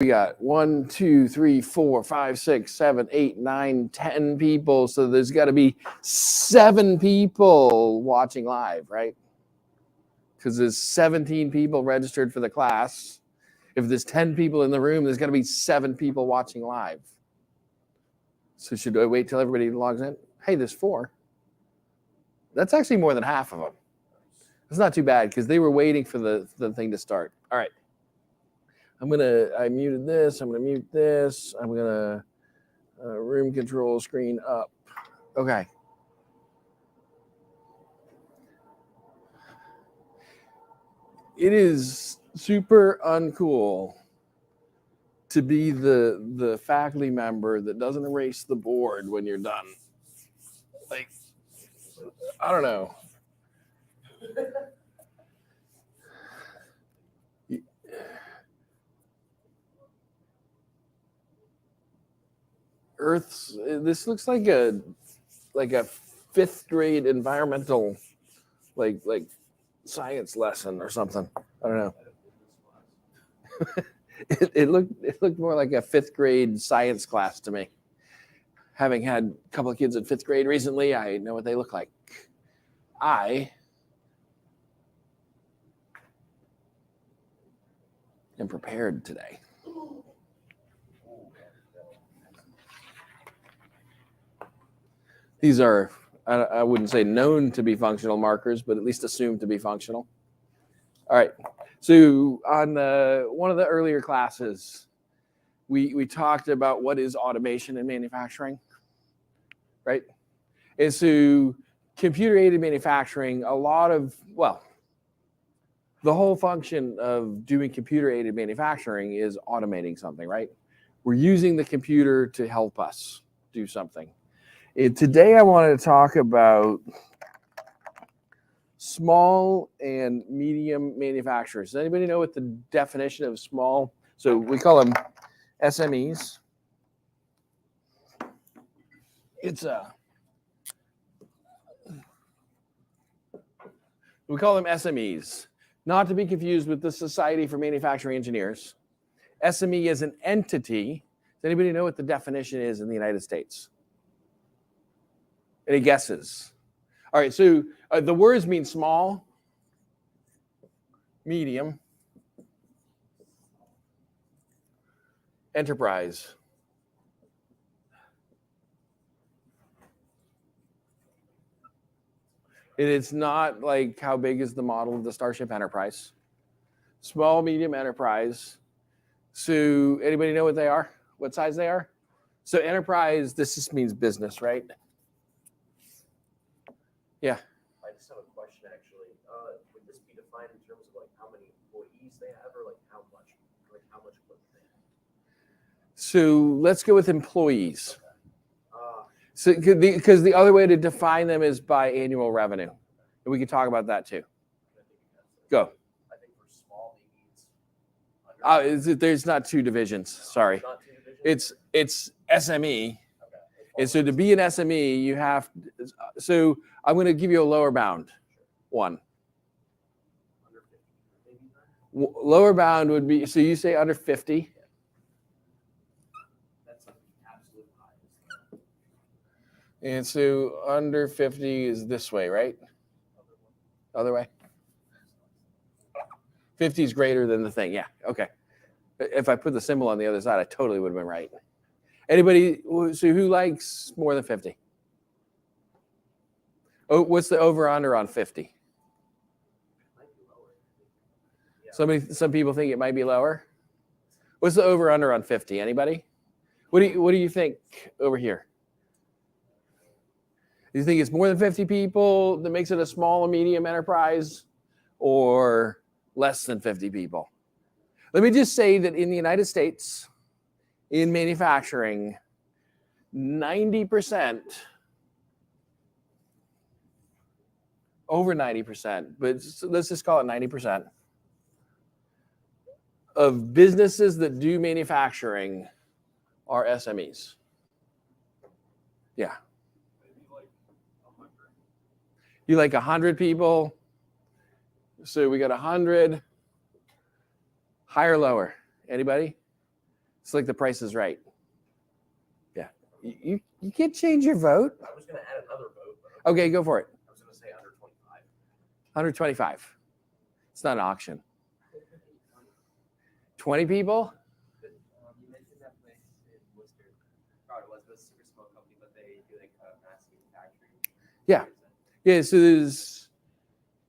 We got 1, 2, 3, 4, 5, 6, 7, 8, 9, 10 people. So there's got to be 7 people watching live, right? Because there's 17 people registered for the class. If there's 10 people in the room, there's got to be 7 people watching live. So should I wait till everybody logs in? Hey, there's 4. That's actually more than half of them. It's not too bad because they were waiting for the thing to start. All right. I muted this. I'm going to mute this. I'm going to room control screen up. Okay. It is super uncool to be the faculty member that doesn't erase the board when you're done. Like, I don't know. This looks like a 5th grade environmental like science lesson or something. I don't know. it looked more like a 5th grade science class to me. Having had a couple of kids in 5th grade recently, I know what they look like. I am prepared today. These are, I wouldn't say known to be functional markers, but at least assumed to be functional. All right. So on one of the earlier classes, we talked about what is automation in manufacturing, right? And so computer-aided manufacturing, the whole function of doing computer-aided manufacturing is automating something, right? We're using the computer to help us do something. Today I wanted to talk about small and medium manufacturers. Does anybody know what the definition of small? So we call them SMEs. We call them SMEs, not to be confused with the Society for Manufacturing Engineers. SME is an entity. Does anybody know what the definition is in the United States? Any guesses? All right, so the words mean small, medium, enterprise. It's not like how big is the model of the Starship Enterprise. Small, medium, enterprise. So anybody know what they are? What size they are? So enterprise, this just means business, right? Yeah. I just have a question, actually. Would this be defined in terms of like how many employees they have, or like how much equipment they have? So let's go with employees. So because the other way to define them is by annual revenue, and we can talk about that too. Go. I think for small, maybe it's there's not 2 divisions. Sorry, it's SME. Okay. And so to be an SME, you have. So I'm going to give you a lower bound. 1. Lower bound would be. So you say under 50. That's like the absolute highest. And so under 50 is this way, right? Other way. 50 is greater than the thing. Yeah. Okay. If I put the symbol on the other side, I totally would have been right. Anybody? So who likes more than 50? Oh, what's the over/under on 50? Some people think it might be lower. What's the over/under on 50? Anybody? What do you think over here? Do you think it's more than 50 people that makes it a small or medium enterprise, or less than 50 people? Let me just say that in the United States, in manufacturing, 90%, over 90%, but let's just call it 90%, of businesses that do manufacturing are SMEs. Yeah. You like 100 people? So we got 100. Higher or lower? Anybody? It's like The Price is Right. Yeah. You can't change your vote. I was going to add another vote. But Okay, go for it. I was going to say under 25. 125. It's not an auction. 20 people? You mentioned that place in Worcester. Probably was a super small company, but they do like mass manufacturing. Yeah. Yeah, so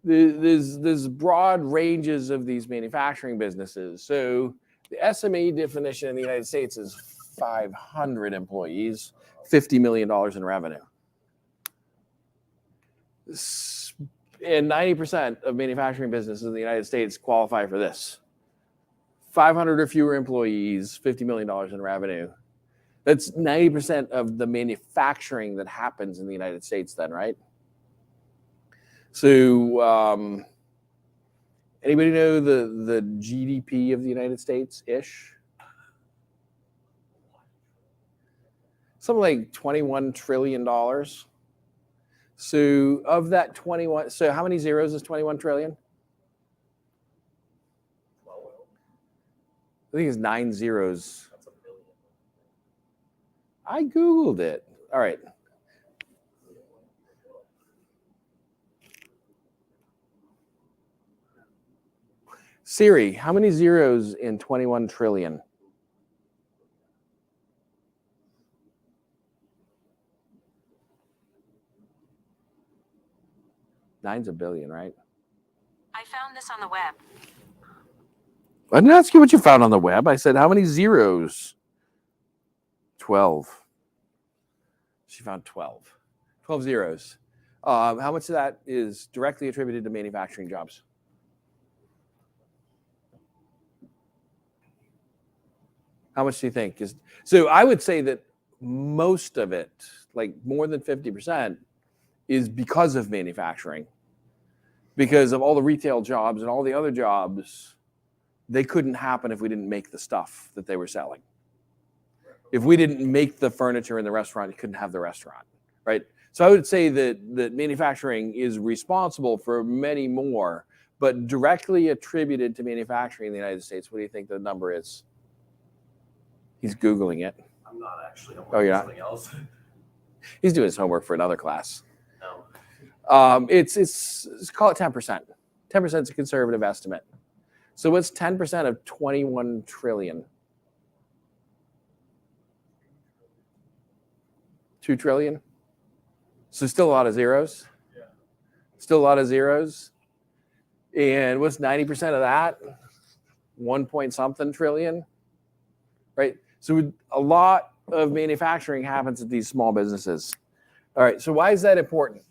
there's broad ranges of these manufacturing businesses. So the SME definition in the United States is 500 employees, $50 million in revenue. And 90% of manufacturing businesses in the United States qualify for this. 500 or fewer employees, $50 million in revenue. That's 90% of the manufacturing that happens in the United States then, right? So anybody know the GDP of the United States-ish? Something like $21 trillion. So of that 21, so how many zeros is 21 trillion? 12. I think it's 9 zeros. That's a billion. I Googled it. All right. Siri, how many zeros in 21 trillion? Nine's a billion, right? I found this on the web. I didn't ask you what you found on the web. I said, how many zeros? 12. She found 12. 12 zeros. How much of that is directly attributed to manufacturing jobs? How much do you think? So I would say that most of it, like more than 50%, is because of manufacturing. Because of all the retail jobs and all the other jobs, they couldn't happen if we didn't make the stuff that they were selling. If we didn't make the furniture in the restaurant, you couldn't have the restaurant, right? So I would say that manufacturing is responsible for many more, but directly attributed to manufacturing in the United States. What do you think the number is? He's Googling it. I'm not actually. I'm Oh, you're not? something else. He's doing his homework for another class. No. It's call it 10%. 10% is a conservative estimate. So what's 10% of 21 trillion? 2 trillion? So still a lot of zeros. Yeah. Still a lot of zeros. And what's 90% of that? 1 point something trillion, right? So a lot of manufacturing happens at these small businesses. All right, so why is that important?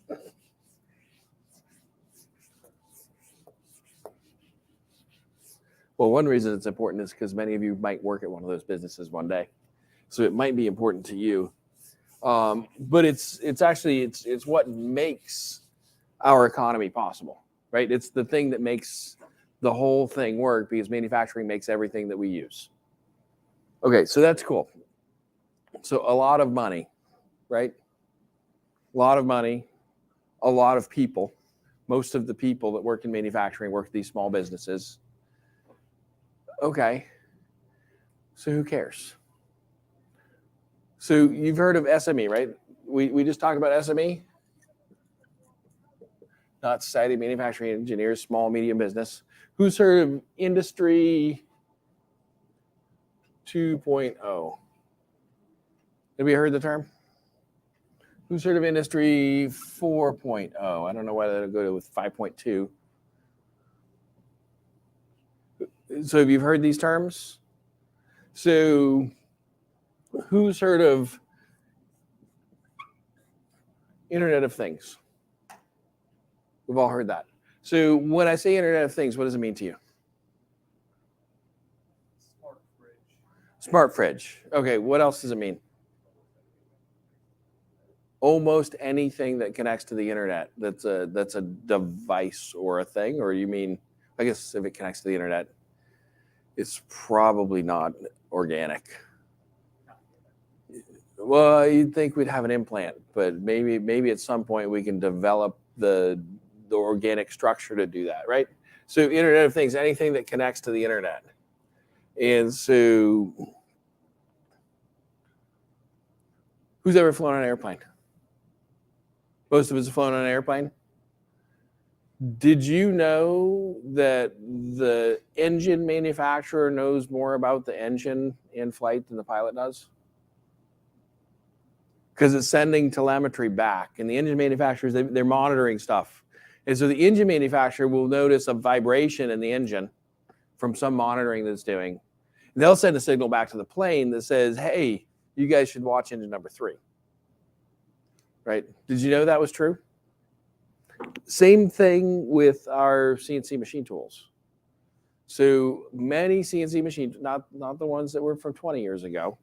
Well, one reason it's important is because many of you might work at one of those businesses one day. So it might be important to you. But it's what makes our economy possible, right? It's the thing that makes the whole thing work because manufacturing makes everything that we use. Okay, so that's cool. So a lot of money, right? A lot of money, a lot of people. Most of the people that work in manufacturing work at these small businesses. Okay, so who cares? So you've heard of SME, right? We just talked about SME. Not Society of Manufacturing Engineers, small, medium business. Who's heard of Industry 2.0? Have you heard the term? Who's heard of Industry 4.0? I don't know why that'll go with 5.2. So have you heard these terms? So who's heard of Internet of Things? We've all heard that. So when I say Internet of Things, what does it mean to you? Smart fridge. Smart fridge. Okay, what else does it mean? Almost anything that connects to the internet that's a device or a thing, or you mean, I guess if it connects to the internet, it's probably not organic. Well, you'd think we'd have an implant, but maybe at some point we can develop the organic structure to do that, right? So Internet of Things, anything that connects to the internet. And so Who's ever flown on an airplane? Most of us have flown on an airplane. Did you know that the engine manufacturer knows more about the engine in flight than the pilot does? Because it's sending telemetry back, and the engine manufacturers, they're monitoring stuff. And so the engine manufacturer will notice a vibration in the engine from some monitoring that's doing. They'll send a signal back to the plane that says, hey, you guys should watch engine number 3. Right? Did you know that was true? Same thing with our CNC machine tools. So many CNC machines, not the ones that were from 20 years ago,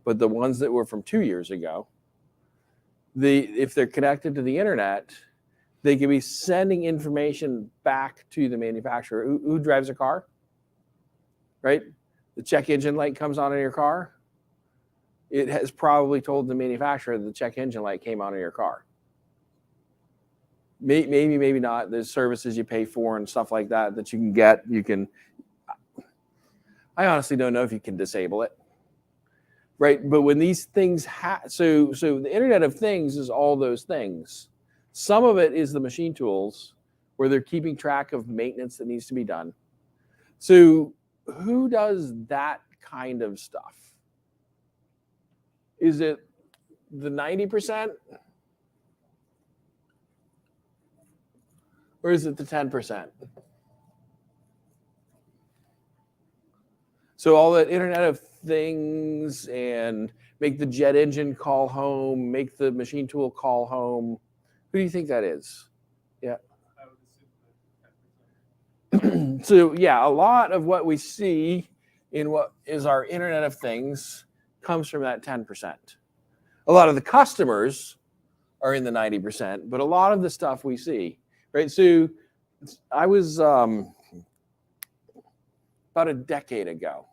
but the ones that were from 2 years ago, if they're connected to the internet, they can be sending information back to the manufacturer. Who drives a car? Right? The check engine light comes on in your car. It has probably told the manufacturer that the check engine light came on in your car. Maybe not. There's services you pay for and stuff like that you can get. I honestly don't know if you can disable it. Right? But when these things so the Internet of Things is all those things. Some of it is the machine tools where they're keeping track of maintenance that needs to be done. So who does that kind of stuff? Is it the 90%? Or is it the 10%? So all that Internet of Things and make the jet engine call home, make the machine tool call home. Who do you think that is? Yeah. So yeah, a lot of what we see in what is our Internet of Things comes from that 10%. A lot of the customers are in the 90%, but a lot of the stuff we see, right? So I was about a decade ago.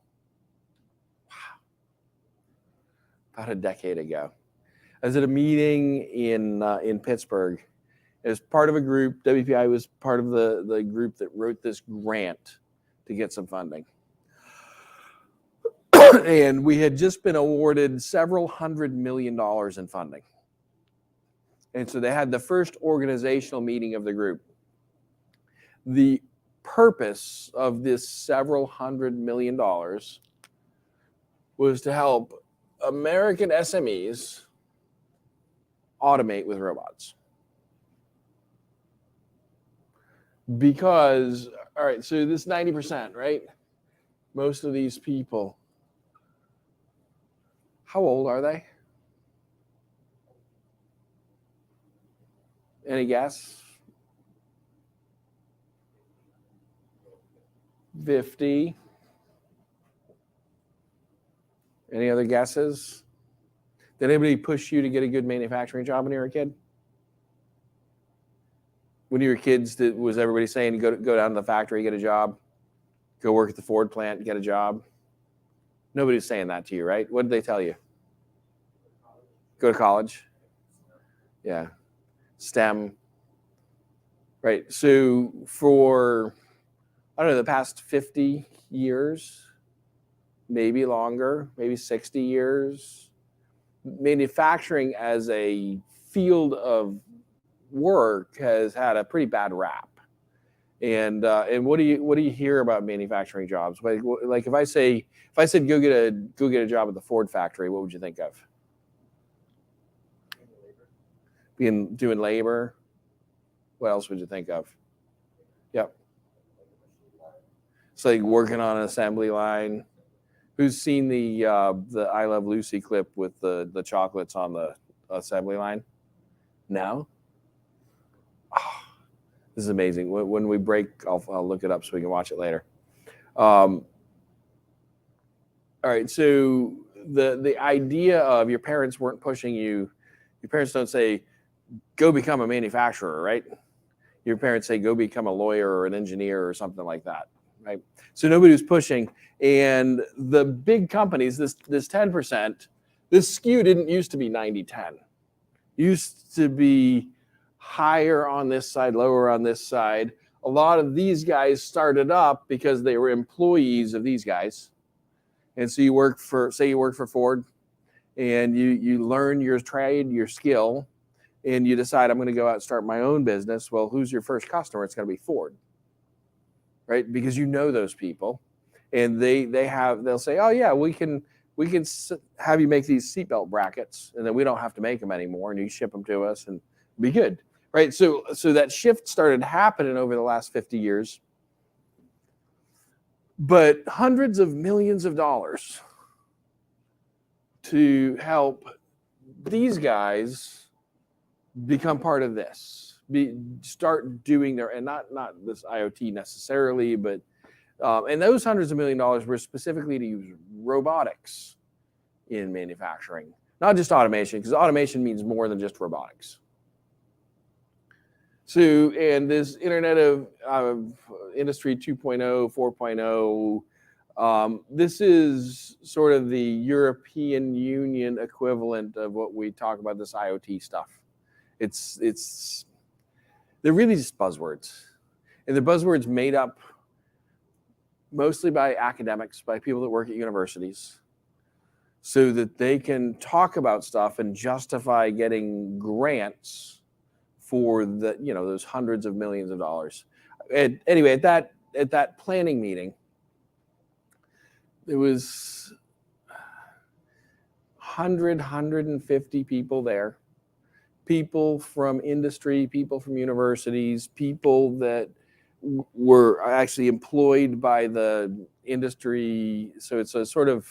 About a decade ago, I was at a meeting in Pittsburgh. As part of a group, WPI was part of the group that wrote this grant to get some funding. And we had just been awarded several $100 million in funding. And so they had the first organizational meeting of the group. The purpose of this several $100 million was to help American SMEs automate with robots. Because, all right, so this 90%, right? Most of these people, how old are they? Any guess? 50. Any other guesses? Did anybody push you to get a good manufacturing job when you were a kid? When you were kids, was everybody saying go down to the factory, get a job? Go work at the Ford plant, get a job? Nobody's saying that to you, right? What did they tell you? Go to college? Yeah. STEM. Right. So for, I don't know, the past 50 years, maybe longer, maybe 60 years, manufacturing as a field of work has had a pretty bad rap. And what do you hear about manufacturing jobs? Like if I said go get a job at the Ford factory, what would you think of? Doing labor. What else would you think of? Yep. It's like working on an assembly line. Who's seen the I Love Lucy clip with the chocolates on the assembly line? No? Oh, this is amazing. When we break, I'll look it up so we can watch it later. All right, so the idea of your parents weren't pushing you. Your parents don't say, go become a manufacturer, right? Your parents say, go become a lawyer or an engineer or something like that, right? So nobody was pushing. And the big companies, this 10%, this skew didn't used to be 90-10. It used to be higher on this side, lower on this side. A lot of these guys started up because they were employees of these guys. And so you work for Ford, and you learn your trade, your skill, and you decide I'm going to go out and start my own business. Well, who's your first customer? It's going to be Ford, right? Because you know those people, and they'll say, oh yeah, we can have you make these seatbelt brackets, and then we don't have to make them anymore, and you ship them to us and be good, right? So that shift started happening over the last 50 years, but hundreds of millions of dollars to help these guys become part of this, start doing their, and not this IoT necessarily, but and those hundreds of millions of dollars were specifically to use robotics in manufacturing, not just automation, because automation means more than just robotics. So, and this Internet of Industry 2.0, 4.0, this is sort of the European Union equivalent of what we talk about, this IoT stuff. They're really just buzzwords, and they're buzzwords made up mostly by academics, by people that work at universities, so that they can talk about stuff and justify getting grants for the, those hundreds of millions of dollars. And anyway, at that planning meeting, there was 150 people there. People from industry, people from universities, people that were actually employed by the industry. So it's a sort of,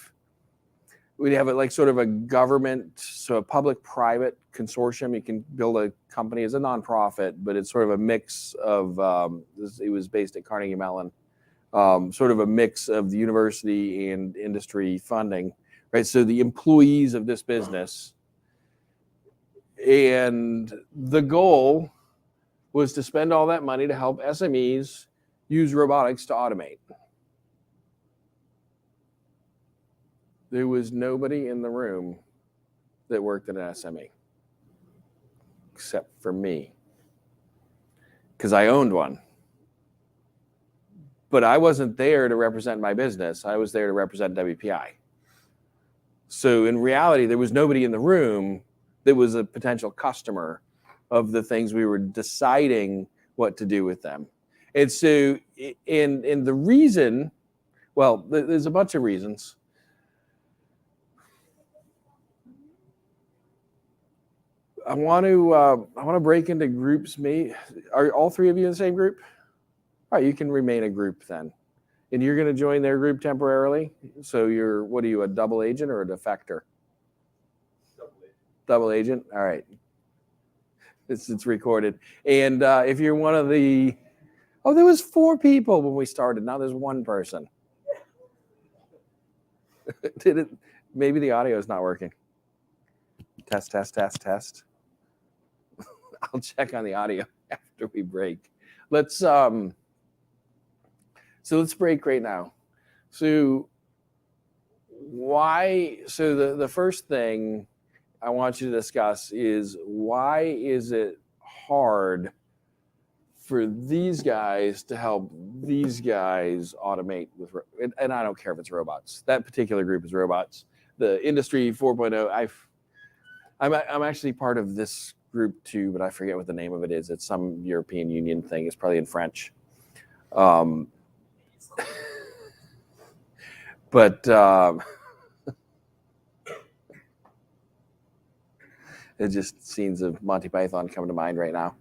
we have it like sort of a government, so a public-private consortium. You can build a company as a nonprofit, but it's sort of a mix of, it was based at Carnegie Mellon, sort of a mix of the university and industry funding, right? So the employees of this business, and the goal was to spend all that money to help SMEs use robotics to automate. There was nobody in the room that worked at an SME, except for me, because I owned one. But I wasn't there to represent my business. I was there to represent WPI. So in reality, there was nobody in the room that was a potential customer of the things we were deciding what to do with them. And so, and the reason, well, there's a bunch of reasons. I want to break into groups. Are all three of you in the same group? All right, you can remain a group then. And you're going to join their group temporarily? So you're, what are you, a double agent or a defector? Double agent? All right. It's recorded. And if you're one of the, there was 4 people when we started. Now there's 1 person. Maybe the audio is not working. Test. I'll check on the audio after we break. Let's break right now. So the first thing I want you to discuss is, why is it hard for these guys to help these guys automate with, and I don't care if it's robots. That particular group is robots. The Industry 4.0, I'm actually part of this group too, but I forget what the name of it is. It's some European Union thing. It's probably in French. But it just scenes of Monty Python come to mind right now.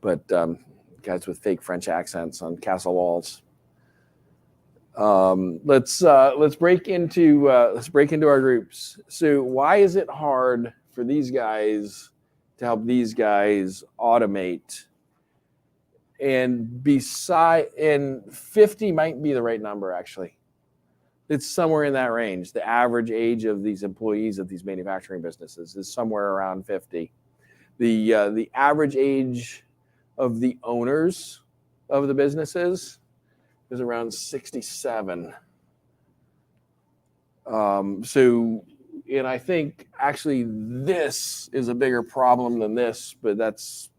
But guys with fake French accents on castle walls. Let's break into our groups. So why is it hard for these guys to help these guys automate? And 50 might be the right number, actually. It's somewhere in that range. The average age of these employees of these manufacturing businesses is somewhere around 50. The average age of the owners of the businesses is around 67. And I think actually this is a bigger problem than this, but that's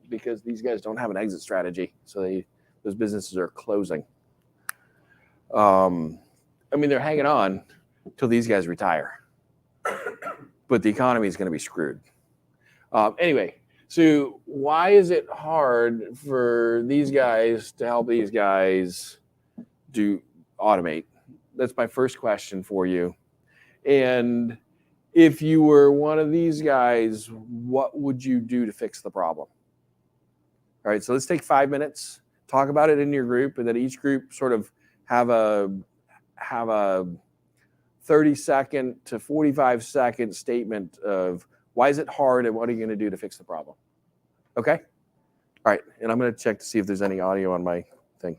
because these guys don't have an exit strategy. So those businesses are closing. They're hanging on until these guys retire. but the economy is going to be screwed. Anyway, so why is it hard for these guys to help these guys do automate? That's my first question for you. And if you were one of these guys, what would you do to fix the problem? All right, so let's take 5 minutes, talk about it in your group, and then each group sort of have a 30-second to 45-second statement of why is it hard and what are you going to do to fix the problem? Okay? All right, and I'm going to check to see if there's any audio on my thing.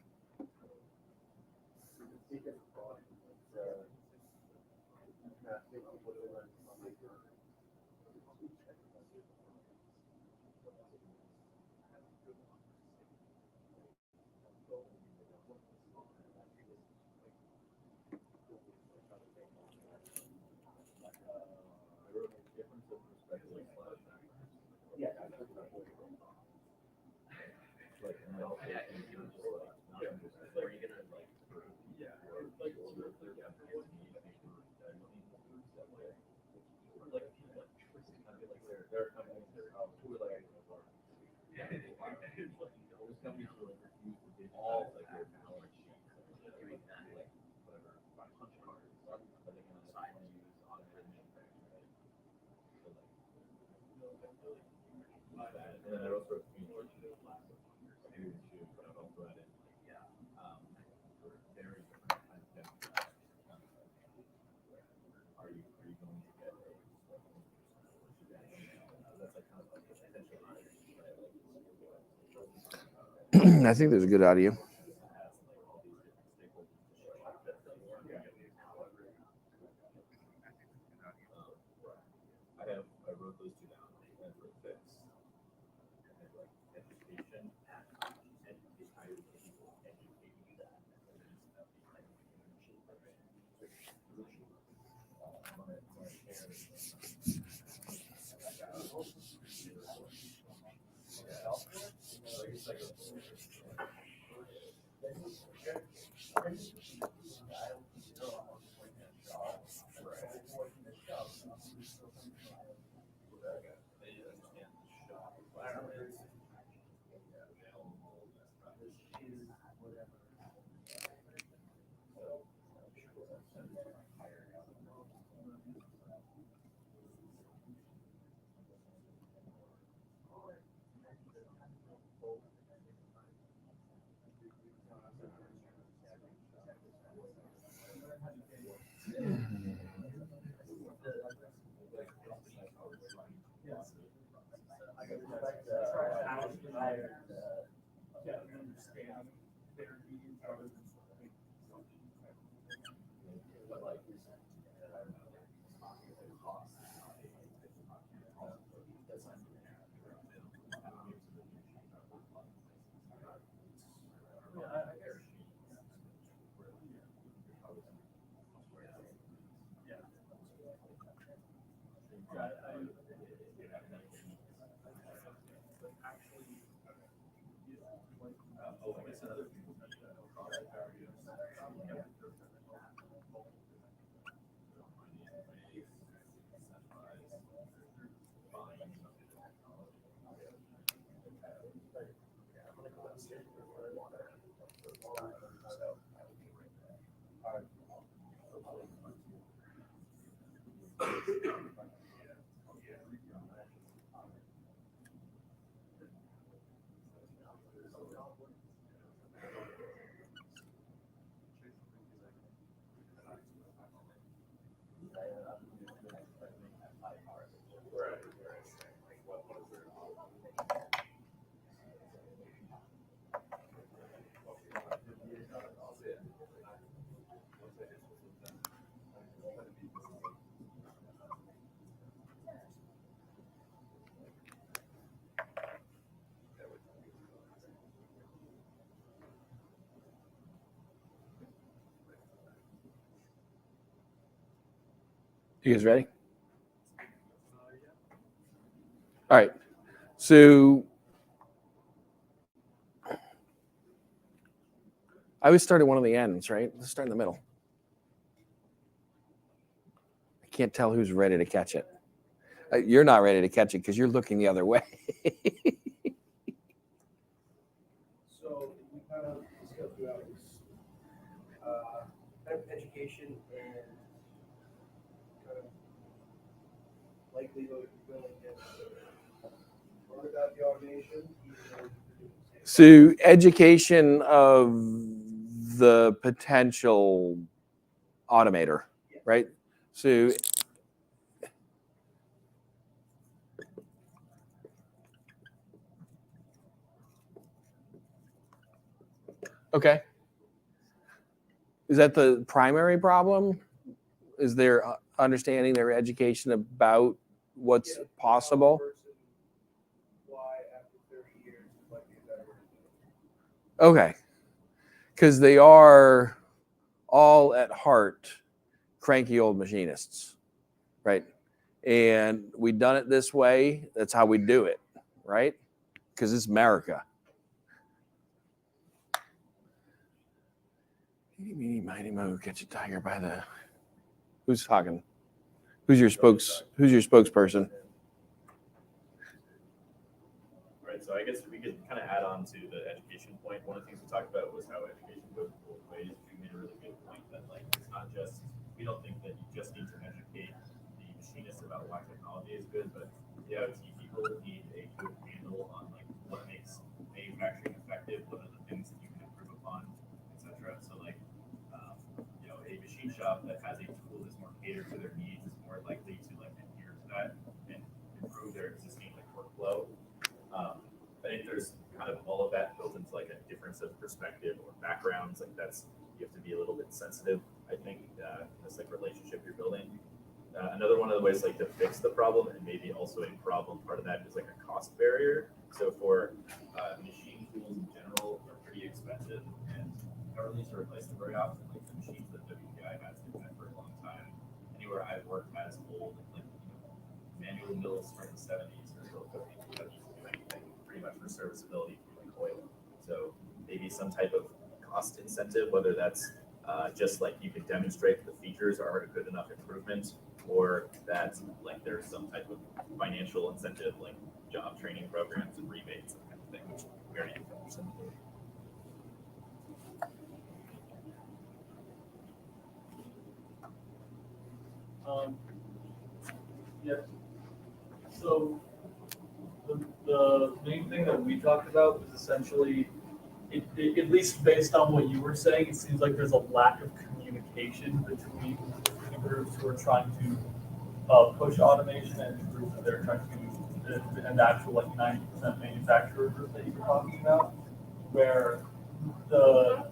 I think there's a good audio. I wrote those two down and for fix. Education, You guys ready? All right. So I always start at one of the ends, right? Let's start in the middle. I can't tell who's ready to catch it. You're not ready to catch it because you're looking the other way. So we kind of discussed about this, kind of education and kind of likelihood, willingness. What about the automation? So education of the potential automator, right? So okay. Is that the primary problem? Is there understanding their education about what's possible? Why after 30 years it might be a better way to do it. Okay. Because they are all at heart cranky old machinists, right? And we've done it this way. That's how we do it, right? Because it's America. Meeny, miny, moe, catch a tiger by the. Who's talking? Who's your spokesperson? Right, so I guess we could kind of add on to the education point. One of the things we talked about was how education goes both ways. You made a really good point that like it's not just, we don't think that you just need to educate the machinists about why technology is good, but the IoT people need a good handle on like what makes manufacturing effective, what are the things that you can improve upon, etc. So like a machine shop that has a tool that's more catered to their needs is more likely to like adhere to that and improve their existing like workflow. I think there's kind of all of that built into like a difference of perspective or backgrounds. Like that's, you have to be a little bit sensitive, I think, this like relationship you're building. Another one of the ways like to fix the problem, and maybe also a problem part of that, is like a cost barrier. So for machine tools in general are pretty expensive and don't really to replace them very often. Like the machines that WPI has been had for a long time. Anywhere I've worked has old like manual mills from the 70s or still cooking that doesn't do anything pretty much for serviceability like oil. So maybe some type of cost incentive, whether that's just like you can demonstrate the features are a good enough improvement, or that like there's some type of financial incentive like job training programs and rebates and kind of thing, which we already have some. Yeah. So the main thing that we talked about was essentially, at least based on what you were saying, it seems like there's a lack of communication between the groups who are trying to push automation and the groups that they're trying to do, and the actual like 90% manufacturer group that you were talking about, where the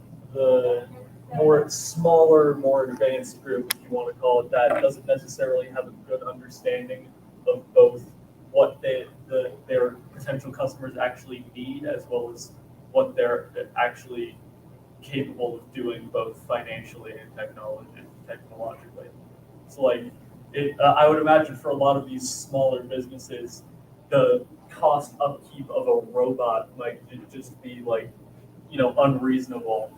more smaller, more advanced group, if you want to call it that, doesn't necessarily have a good understanding of both what their potential customers actually need, as well as what they're actually capable of doing, both financially and technologically. So, like, I would imagine for a lot of these smaller businesses, the cost upkeep of a robot might just be like, unreasonable.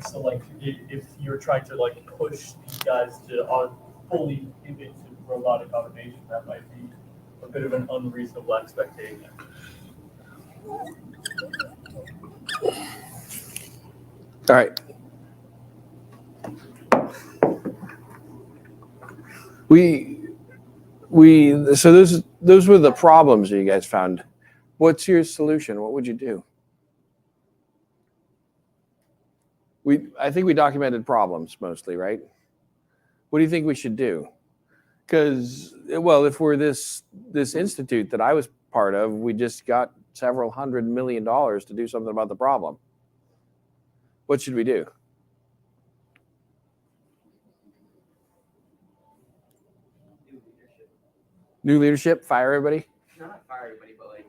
So like if you're trying to like push these guys to fully pivot to robotic automation, that might be a bit of an unreasonable expectation. All right. So those were the problems that you guys found. What's your solution? What would you do? I think we documented problems mostly, right? What do you think we should do? Because, well, if we're this institute that I was part of, we just got several $100 million to do something about the problem. What should we do? New leadership? Fire everybody? No, not fire everybody, but like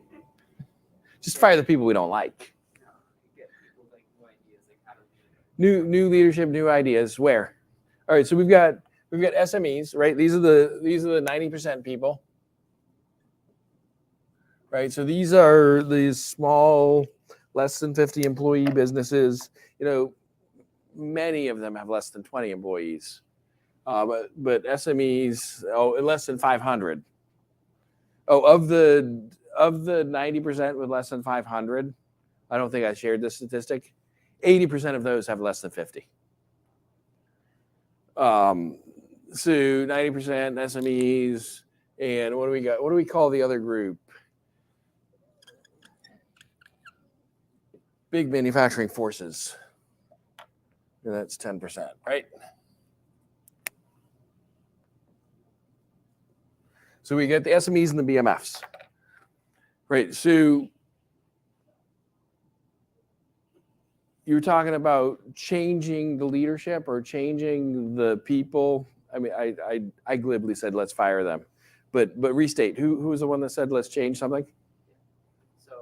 Just fire the people we don't like. get people like new ideas, like how to do it. New leadership, new ideas. Where? All right, so we've got SMEs, right? These are the 90% people. Right? So these are these small, less than 50 employee businesses. Many of them have less than 20 employees. But SMEs, less than 500. Oh, of the 90% with less than 500, I don't think I shared this statistic. 80% of those have less than 50. So 90% SMEs, and what do we got? What do we call the other group? Big manufacturing forces. And that's 10%, right? So we get the SMEs and the BMFs, right? So you're talking about changing the leadership or changing the people. I mean, I glibly said let's fire them, but restate. Who was the one that said let's change something? So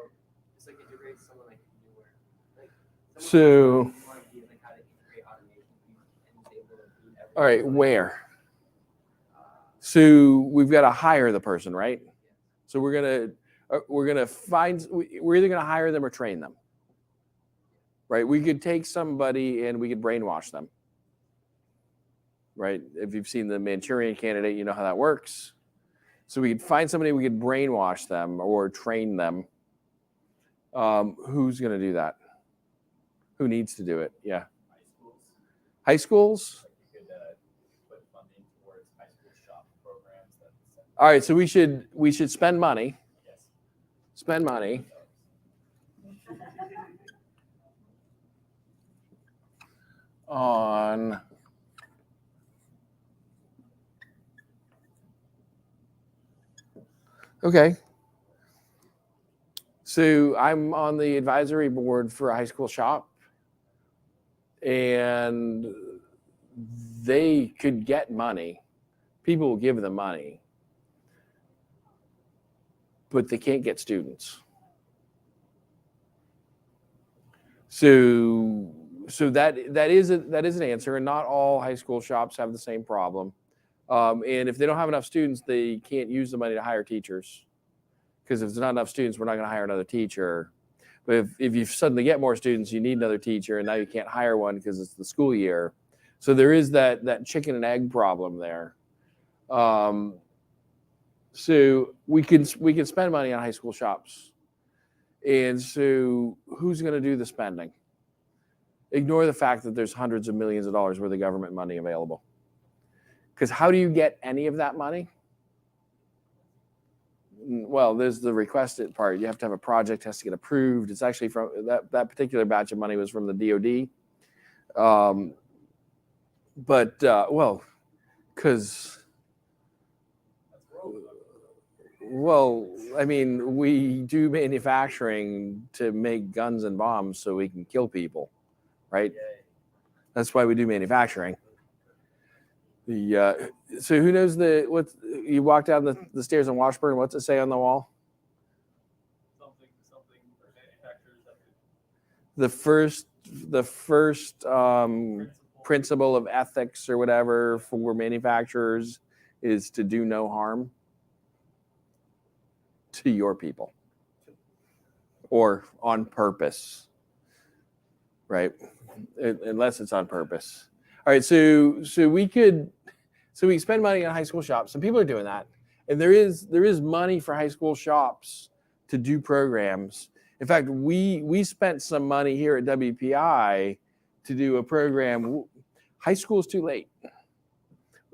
it's like integrate someone like anywhere. Like So more idea like how to integrate automation and be able to do everything. all right, where? So we've got to hire the person, right? So we're gonna find. We're either gonna hire them or train them, right? We could take somebody and we could brainwash them, right? If you've seen the Manchurian Candidate, you know how that works. So we could find somebody, we could brainwash them or train them. Who's gonna do that? Who needs to do it? Yeah. High schools, High schools. like you could put funding towards high school shop programs that. All right, so we should spend money. Yes. Spend money. On okay. So I'm on the advisory board for a high school shop, and they could get money. People will give them money, but they can't get students. So that is an answer, and not all high school shops have the same problem. And if they don't have enough students, they can't use the money to hire teachers, because if there's not enough students, we're not going to hire another teacher. But if you suddenly get more students, you need another teacher, and now you can't hire one because it's the school year. So there is that chicken and egg problem there. So we can spend money on high school shops. And so who's going to do the spending? Ignore the fact that there's hundreds of millions of dollars worth of government money available. Because how do you get any of that money? Well, there's the requested part. You have to have a project, has to get approved. It's actually from that particular batch of money was from the DOD. Well, I mean, we do manufacturing to make guns and bombs so we can kill people, right? That's why we do manufacturing. So who knows what you walk down the stairs in Washburn? What's it say on the wall? Something for manufacturers. The first principle of ethics or whatever for manufacturers is to do no harm to your people, or on purpose, right? Unless it's on purpose. All right, so we spend money on high school shops, and people are doing that, and there is money for high school shops to do programs. In fact, we spent some money here at WPI to do a program. High school is too late.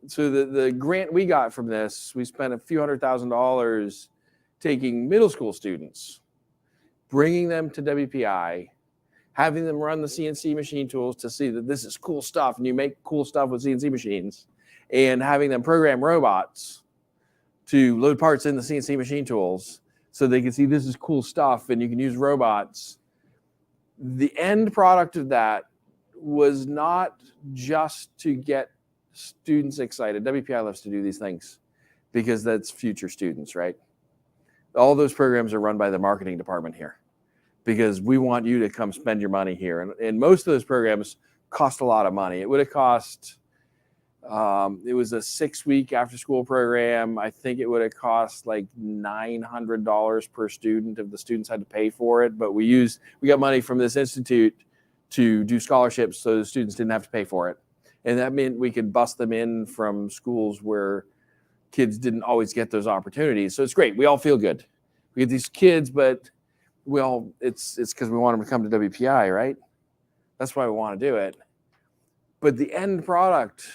So the grant we got from this, we spent a few $100,000 taking middle school students, bringing them to WPI, having them run the CNC machine tools to see that this is cool stuff, and you make cool stuff with CNC machines, and having them program robots to load parts in the CNC machine tools so they can see this is cool stuff and you can use robots. The end product of that was not just to get students excited. WPI loves to do these things because that's future students, right? All those programs are run by the marketing department here because we want you to come spend your money here. And most of those programs cost a lot of money. It would have cost, it was a 6-week after school program. I think it would have cost like $900 per student if the students had to pay for it. But we got money from this institute to do scholarships so the students didn't have to pay for it. And that meant we could bust them in from schools where kids didn't always get those opportunities. So it's great. We all feel good. We get these kids, but it's because we want them to come to WPI, right? That's why we want to do it. But the end product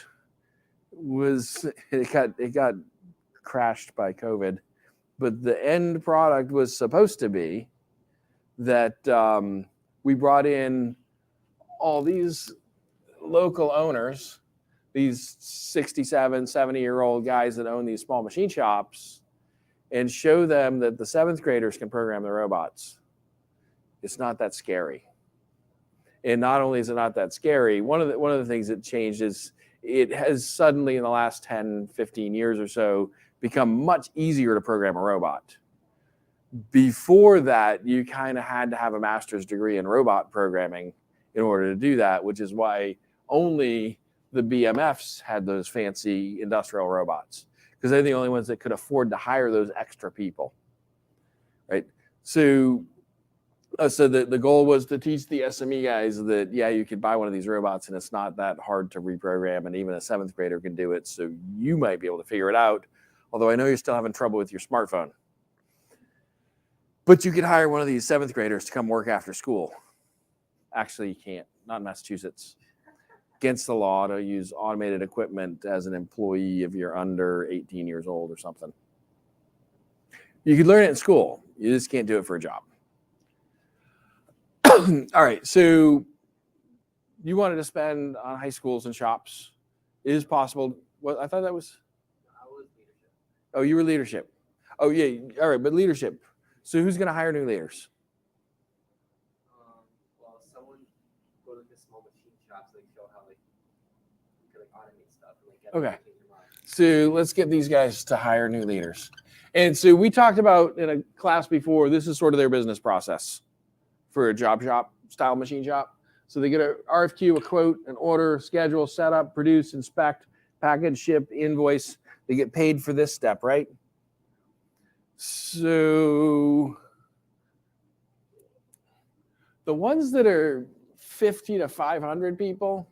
was, it got crashed by COVID. But the end product was supposed to be that we brought in all these local owners, these 67, 70-year-old guys that own these small machine shops, and show them that the 7th graders can program the robots. It's not that scary. And not only is it not that scary, one of the things that changed is it has suddenly in the last 10, 15 years or so become much easier to program a robot. Before that, you kind of had to have a master's degree in robot programming in order to do that, which is why only the BMFs had those fancy industrial robots, because they're the only ones that could afford to hire those extra people, right? So the goal was to teach the SME guys that, yeah, you could buy one of these robots and it's not that hard to reprogram, and even a 7th grader can do it, so you might be able to figure it out. Although I know you're still having trouble with your smartphone. But you could hire one of these 7th graders to come work after school. Actually, you can't. Not in Massachusetts. Against the law to use automated equipment as an employee if you're under 18 years old or something. You could learn it in school. You just can't do it for a job. All right, so you wanted to spend on high schools and shops. It is possible. Well, I thought that was... I was leadership. Oh, you were leadership. Oh, yeah. All right, but leadership. So who's going to hire new leaders? Well, someone go to the small machine shops, like show how you can automate stuff and get Okay. everything in mind. So let's get these guys to hire new leaders. And so we talked about in a class before, this is sort of their business process for a job shop style machine shop. So they get a RFQ, a quote, an order, schedule, set up, produce, inspect, package, ship, invoice. They get paid for this step, right? So the ones that are 50 to 500 people,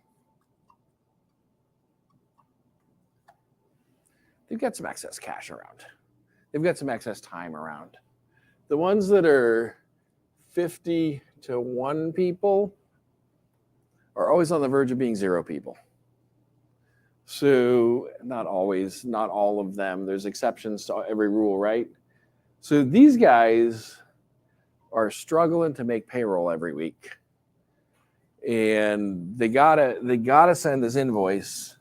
they've got some excess cash around. They've got some excess time around. The ones that are 50 to 1 people are always on the verge of being 0 people. So not always, not all of them. There's exceptions to every rule, right? So these guys are struggling to make payroll every week. And they gotta send this invoice,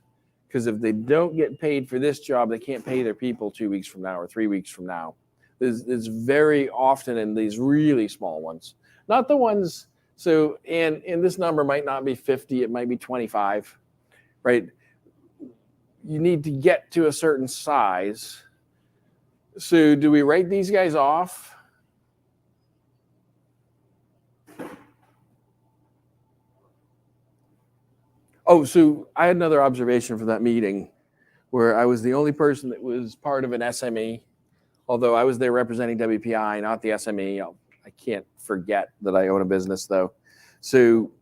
because if they don't get paid for this job, they can't pay their people 2 weeks from now or 3 weeks from now. There's very often in these really small ones, not the ones. So, and this number might not be 50, it might be 25, right? You need to get to a certain size. So do we write these guys off? Oh, so I had another observation from that meeting where I was the only person that was part of an SME, although I was there representing WPI, not the SME. I can't forget that I own a business though. So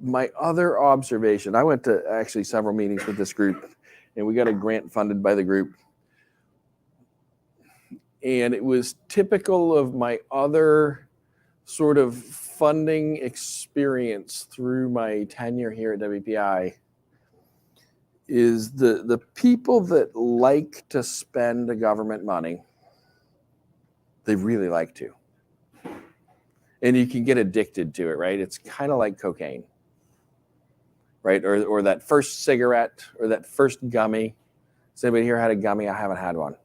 my other observation, I went to actually several meetings with this group, and we got a grant funded by the group. And it was typical of my other sort of funding experience through my tenure here at WPI is the people that like to spend the government money, they really like to. And you can get addicted to it, right? It's kind of like cocaine, right? Or that first cigarette or that first gummy. Has anybody here had a gummy? I haven't had one.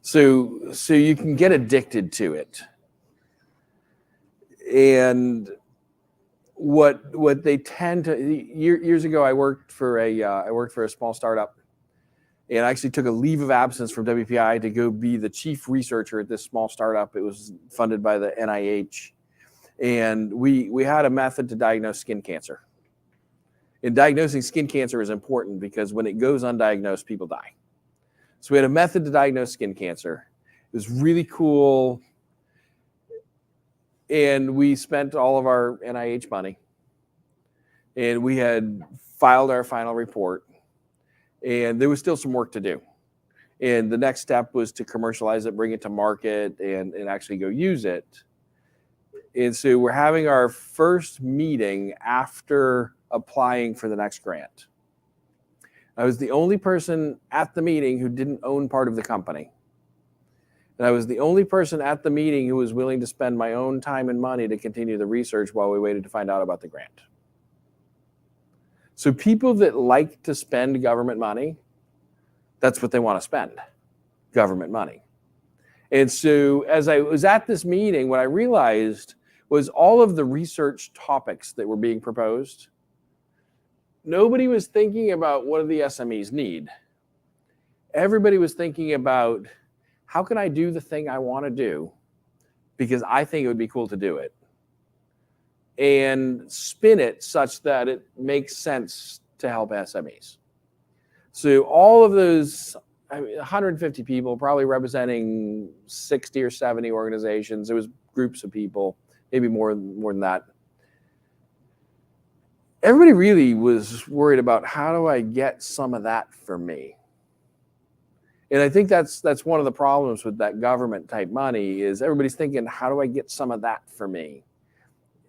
So you can get addicted to it. And what they tend to, years ago, I worked for a small startup, and I actually took a leave of absence from WPI to go be the chief researcher at this small startup. It was funded by the NIH, and we had a method to diagnose skin cancer. And diagnosing skin cancer is important because when it goes undiagnosed, people die. So we had a method to diagnose skin cancer. It was really cool. And we spent all of our NIH money. and we had filed our final report, and there was still some work to do. And the next step was to commercialize it, bring it to market, and actually go use it. And so we're having our first meeting after applying for the next grant. I was the only person at the meeting who didn't own part of the company. And I was the only person at the meeting who was willing to spend my own time and money to continue the research while we waited to find out about the grant. So people that like to spend government money, that's what they want to spend, government money. And so as I was at this meeting, what I realized was all of the research topics that were being proposed, nobody was thinking about what do the SMEs need. Everybody was thinking about how can I do the thing I want to do because I think it would be cool to do it, and spin it such that it makes sense to help SMEs. So all of those 150 people, probably representing 60 or 70 organizations, it was groups of people, maybe more than that. Everybody really was worried about how do I get some of that for me? And I think that's one of the problems with that government type money is everybody's thinking, how do I get some of that for me?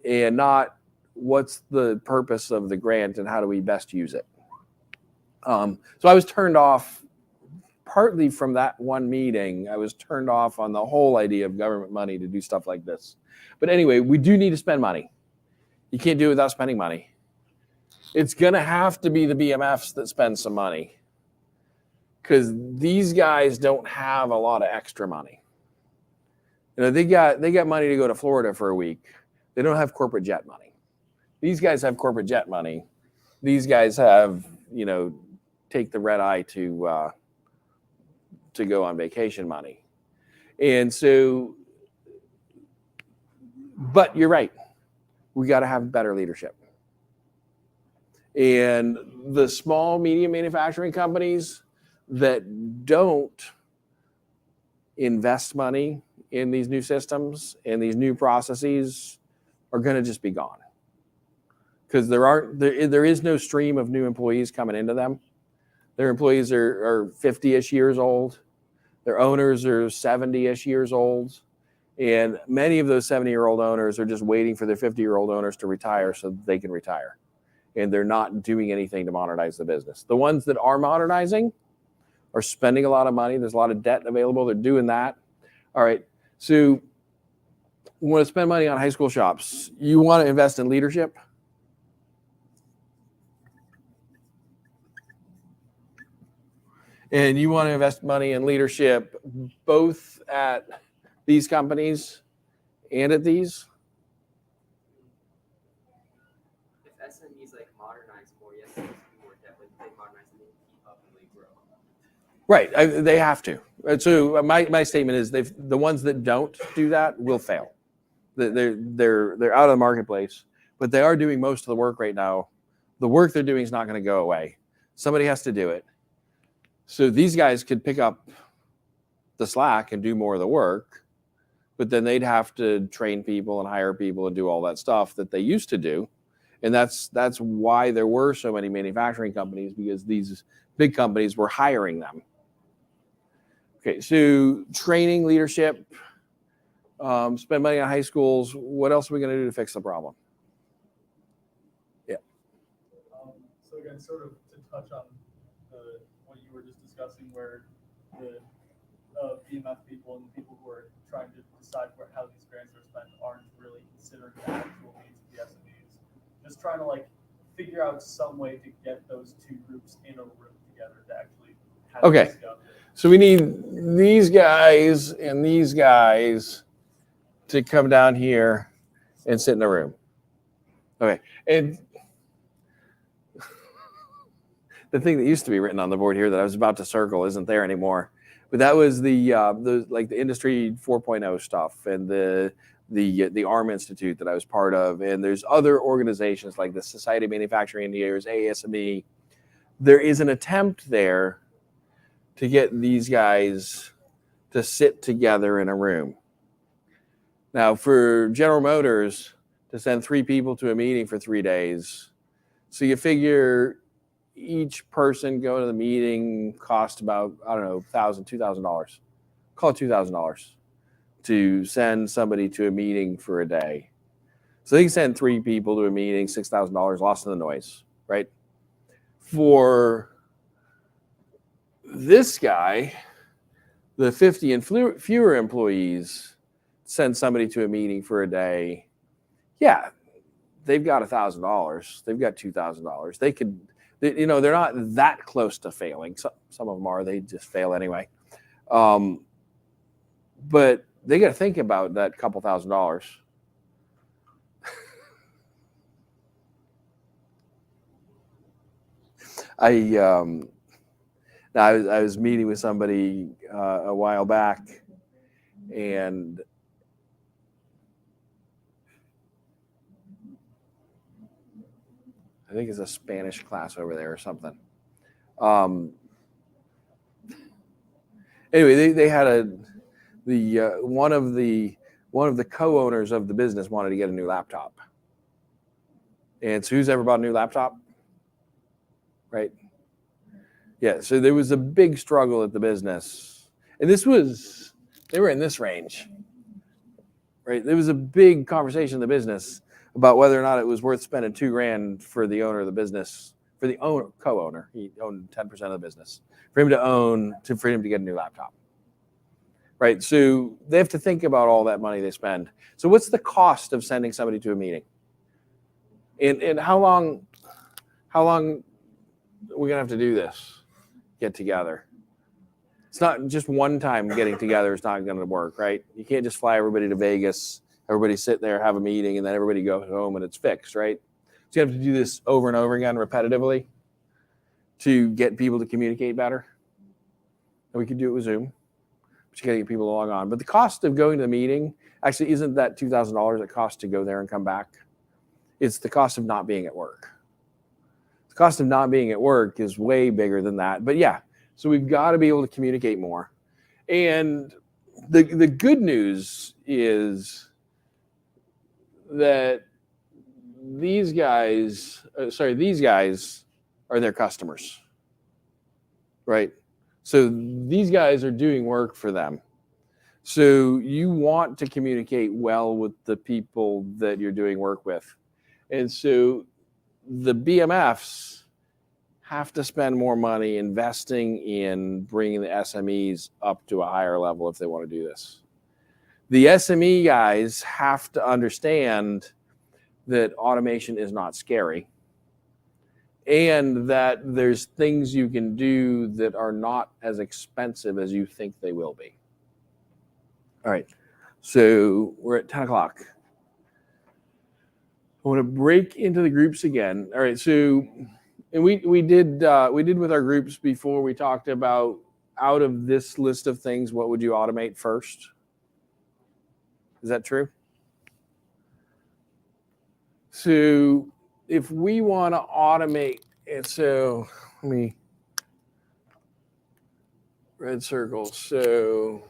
And not what's the purpose of the grant and how do we best use it? So I was turned off partly from that one meeting. I was turned off on the whole idea of government money to do stuff like this. But anyway, we do need to spend money. You can't do it without spending money. It's going to have to be the BMFs that spend some money because these guys don't have a lot of extra money. You know, they got money to go to Florida for a week. They don't have corporate jet money. These guys have corporate jet money. These guys have, you know, take the red eye to go on vacation money. And so, but you're right. We got to have better leadership. And the small, medium manufacturing companies that don't invest money in these new systems and these new processes are going to just be gone. Because there is no stream of new employees coming into them. Their employees are 50-ish years old. Their owners are 70-ish years old. And many of those 70-year-old owners are just waiting for their 50-year-old owners to retire so that they can retire. And they're not doing anything to modernize the business. The ones that are modernizing are spending a lot of money. There's a lot of debt available. They're doing that. All right. So you want to spend money on high school shops. You want to invest in leadership. And you want to invest money in leadership both at these companies and at these. If SMEs like modernize more, yes, there's more debt. Like they modernize and they keep up and they grow. Right, they have to. So my statement is the ones that don't do that will fail. They're out of the marketplace, but they are doing most of the work right now. The work they're doing is not going to go away. Somebody has to do it. So these guys could pick up the slack and do more of the work, but then they'd have to train people and hire people and do all that stuff that they used to do. And that's why there were so many manufacturing companies, because these big companies were hiring them. Okay, so training, leadership, spend money on high schools. What else are we going to do to fix the problem? Yeah. So again, sort of to touch on what you were just discussing, where the BMF people and the people who are trying to decide how these grants are spent aren't really considering the actual needs of the SMEs. Just trying to like figure out some way to get those two groups in a room together to actually have Okay. this discussion. So we need these guys and these guys to come down here and sit in a room. Okay. And the thing that used to be written on the board here that I was about to circle isn't there anymore. But that was the Industry 4.0 stuff and the ARM Institute that I was part of. And there's other organizations like the Society of Manufacturing Engineers, ASME. There is an attempt there to get these guys to sit together in a room. Now, for General Motors to send 3 people to a meeting for 3 days, So you figure each person going to the meeting cost about, I don't know, $1,000, $2,000. Call it $2,000 to send somebody to a meeting for a day. So they can send 3 people to a meeting, $6,000 lost in the noise, right? For this guy, the 50 and fewer employees send somebody to a meeting for a day. Yeah, they've got $1,000. They've got $2,000. They could, they're not that close to failing. Some of them are. They just fail anyway. But they got to think about that couple $1,000. I was meeting with somebody a while back, and I think it's a Spanish class over there or something. Anyway, they had one of the co-owners of the business wanted to get a new laptop, and so who's ever bought a new laptop? Right? Yeah, so there was a big struggle at the business. And they were in this range, right? There was a big conversation in the business about whether or not it was worth spending $2,000 for the owner of the business, for the co-owner. He owned 10% of the business, for him to get a new laptop, right? So they have to think about all that money they spend. So what's the cost of sending somebody to a meeting? And how long are we gonna have to do this? Get together. It's not just one time getting together. It's not going to work, right? You can't just fly everybody to Vegas, everybody sit there, have a meeting, and then everybody goes home and it's fixed, right? So you have to do this over and over again repetitively to get people to communicate better. And we could do it with Zoom, but you got to get people to log on. But the cost of going to the meeting actually isn't that $2,000 it costs to go there and come back. It's the cost of not being at work. The cost of not being at work is way bigger than that. But yeah, so we've got to be able to communicate more. And the good news is that these guys are their customers, right? So these guys are doing work for them. So you want to communicate well with the people that you're doing work with. And so the BMFs have to spend more money investing in bringing the SMEs up to a higher level if they want to do this. The SME guys have to understand that automation is not scary and that there's things you can do that are not as expensive as you think they will be. All right, so we're at 10 o'clock. I want to break into the groups again. All right, so and we did with our groups before. We talked about, out of this list of things, what would you automate first? Is that true? So if we want to automate it, so let me red circle. So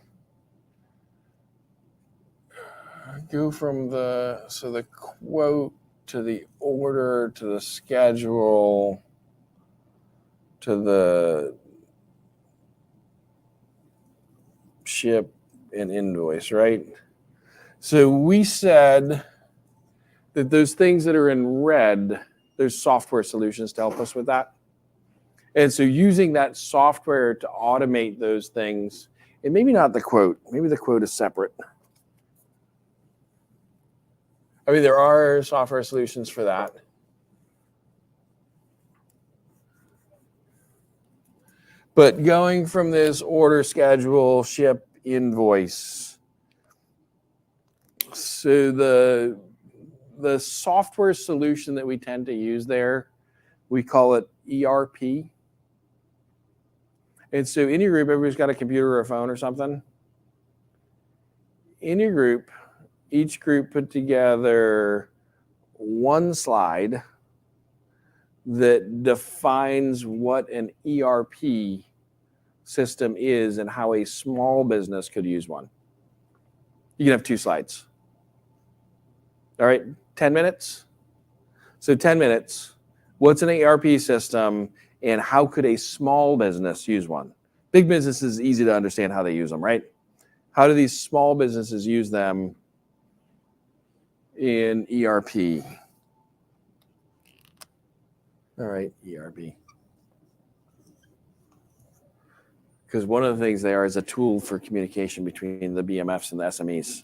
go from the quote to the order to the schedule to the ship and invoice, right? So we said that those things that are in red, there's software solutions to help us with that. And so using that software to automate those things, and maybe not the quote, maybe the quote is separate. I mean, there are software solutions for that. But going from this order, schedule, ship, invoice, so the software solution that we tend to use there, we call it ERP. And so in your group, everybody's got a computer or a phone or something. In your group, each group put together one slide that defines what an ERP system is and how a small business could use one. You can have 2 slides. All right, 10 minutes. So 10 minutes. What's an ERP system, and how could a small business use one? Big businesses, easy to understand how they use them, right? How do these small businesses use them in ERP? All right, ERP. Because one of the things they are is a tool for communication between the BMFs and the SMEs.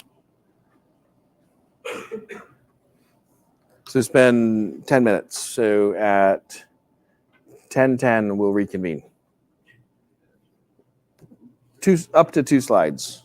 So spend 10 minutes. So at 10:10, we'll reconvene. Up to 2 slides.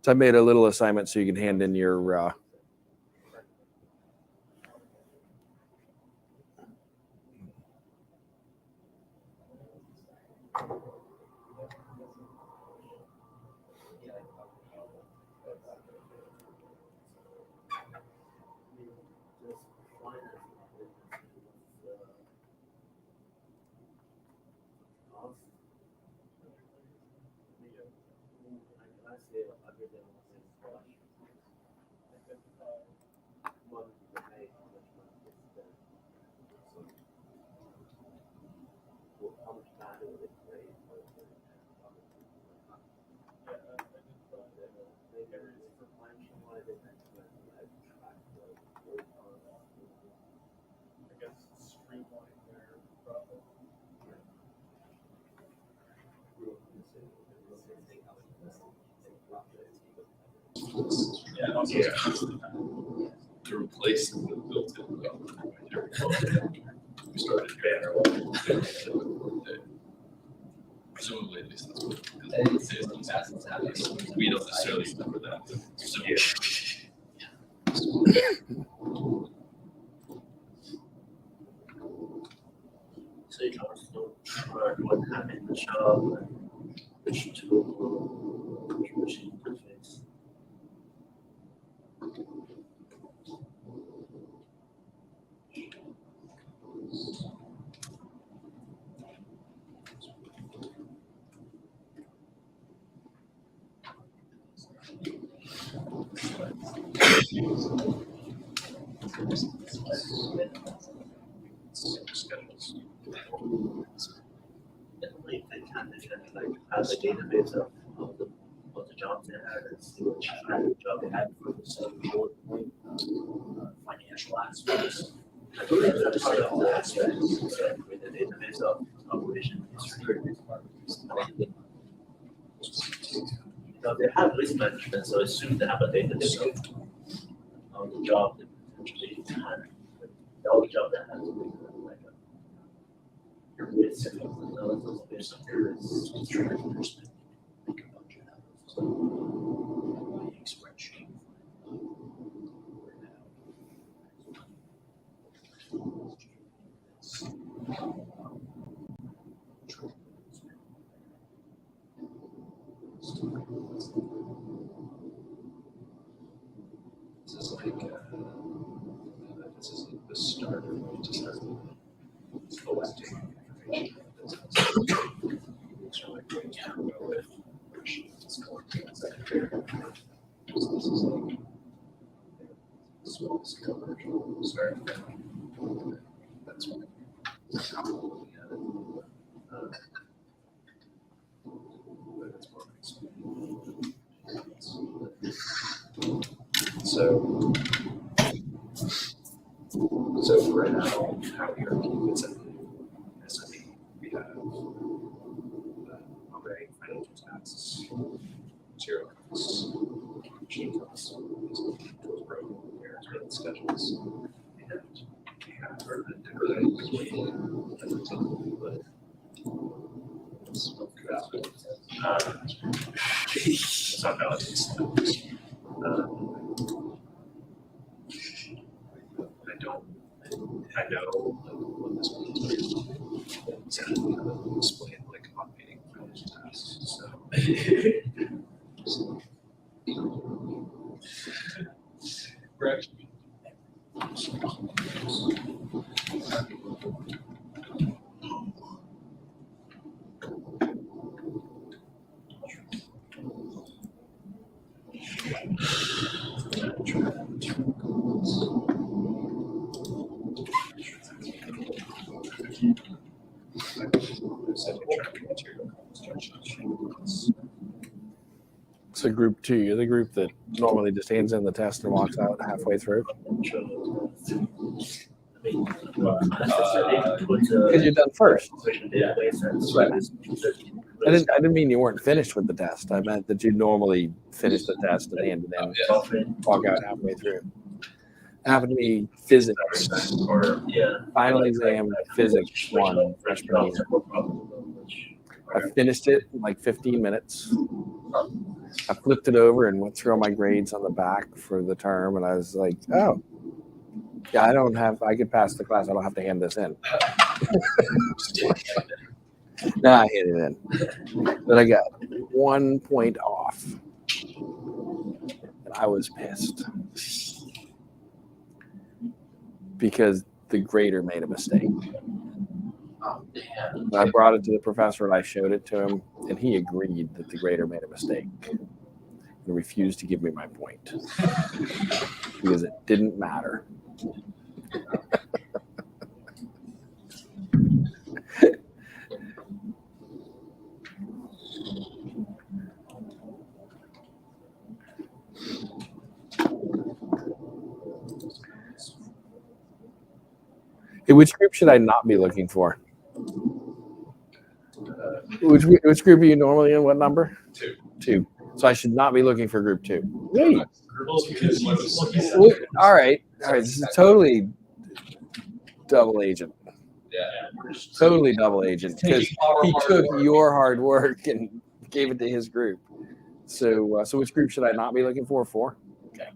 So I made a little assignment so you can hand in your to replace the built-in. We started banner. Presumably, at least that's what it says. We don't necessarily remember that. So, So you can also learn what happened in the shop, which tool, which machine interface. Definitely, they can like have a database of what the jobs they had and see what kind of job they had for the same bullet point, financial aspects. I believe that's part of the aspect with the database of operation history. So they have risk management, so as soon as they have a data set on the job, they potentially had, the only job that has like your risk analysis based on your risk. Make a budget out of. So, big spreadsheet. This is like, this is like the start of just collecting information. Sort of like going through with it's collecting as that here. So this is like smallest coverage. Start. That's what. But it's more So for now, how ERP fits in SME, we have operating financial tasks, material costs, machine costs, tools broken, errors, written schedules, and we have our but it's not valid. I know what this means. So explain like automating financial tasks. So right. So group 2, you're the group that normally just hands in the test and walks out halfway through. Because you're done first. Yeah. I didn't mean you weren't finished with the test. I meant that you normally finish the test and hand it in, walk out halfway through. Happened to be physics. Or Final exam, physics 1, freshman year. I finished it in like 15 minutes. I flipped it over and went through all my grades on the back for the term, and I was like, oh, yeah, I could pass the class. I don't have to hand this in. No, I handed it in. But I got 1 point off. And I was pissed. Because the grader made a mistake. Oh, damn. I brought it to the professor and I showed it to him, and he agreed that the grader made a mistake and refused to give me my point because it didn't matter. Hey, which group should I not be looking for? Which group are you normally in? What number? 2. 2. So I should not be looking for group 2. Wait. Well, All right. This is totally double agent. Yeah. Totally double agent because he took your hard work and gave it to his group. So which group should I not be looking for? 4. Okay.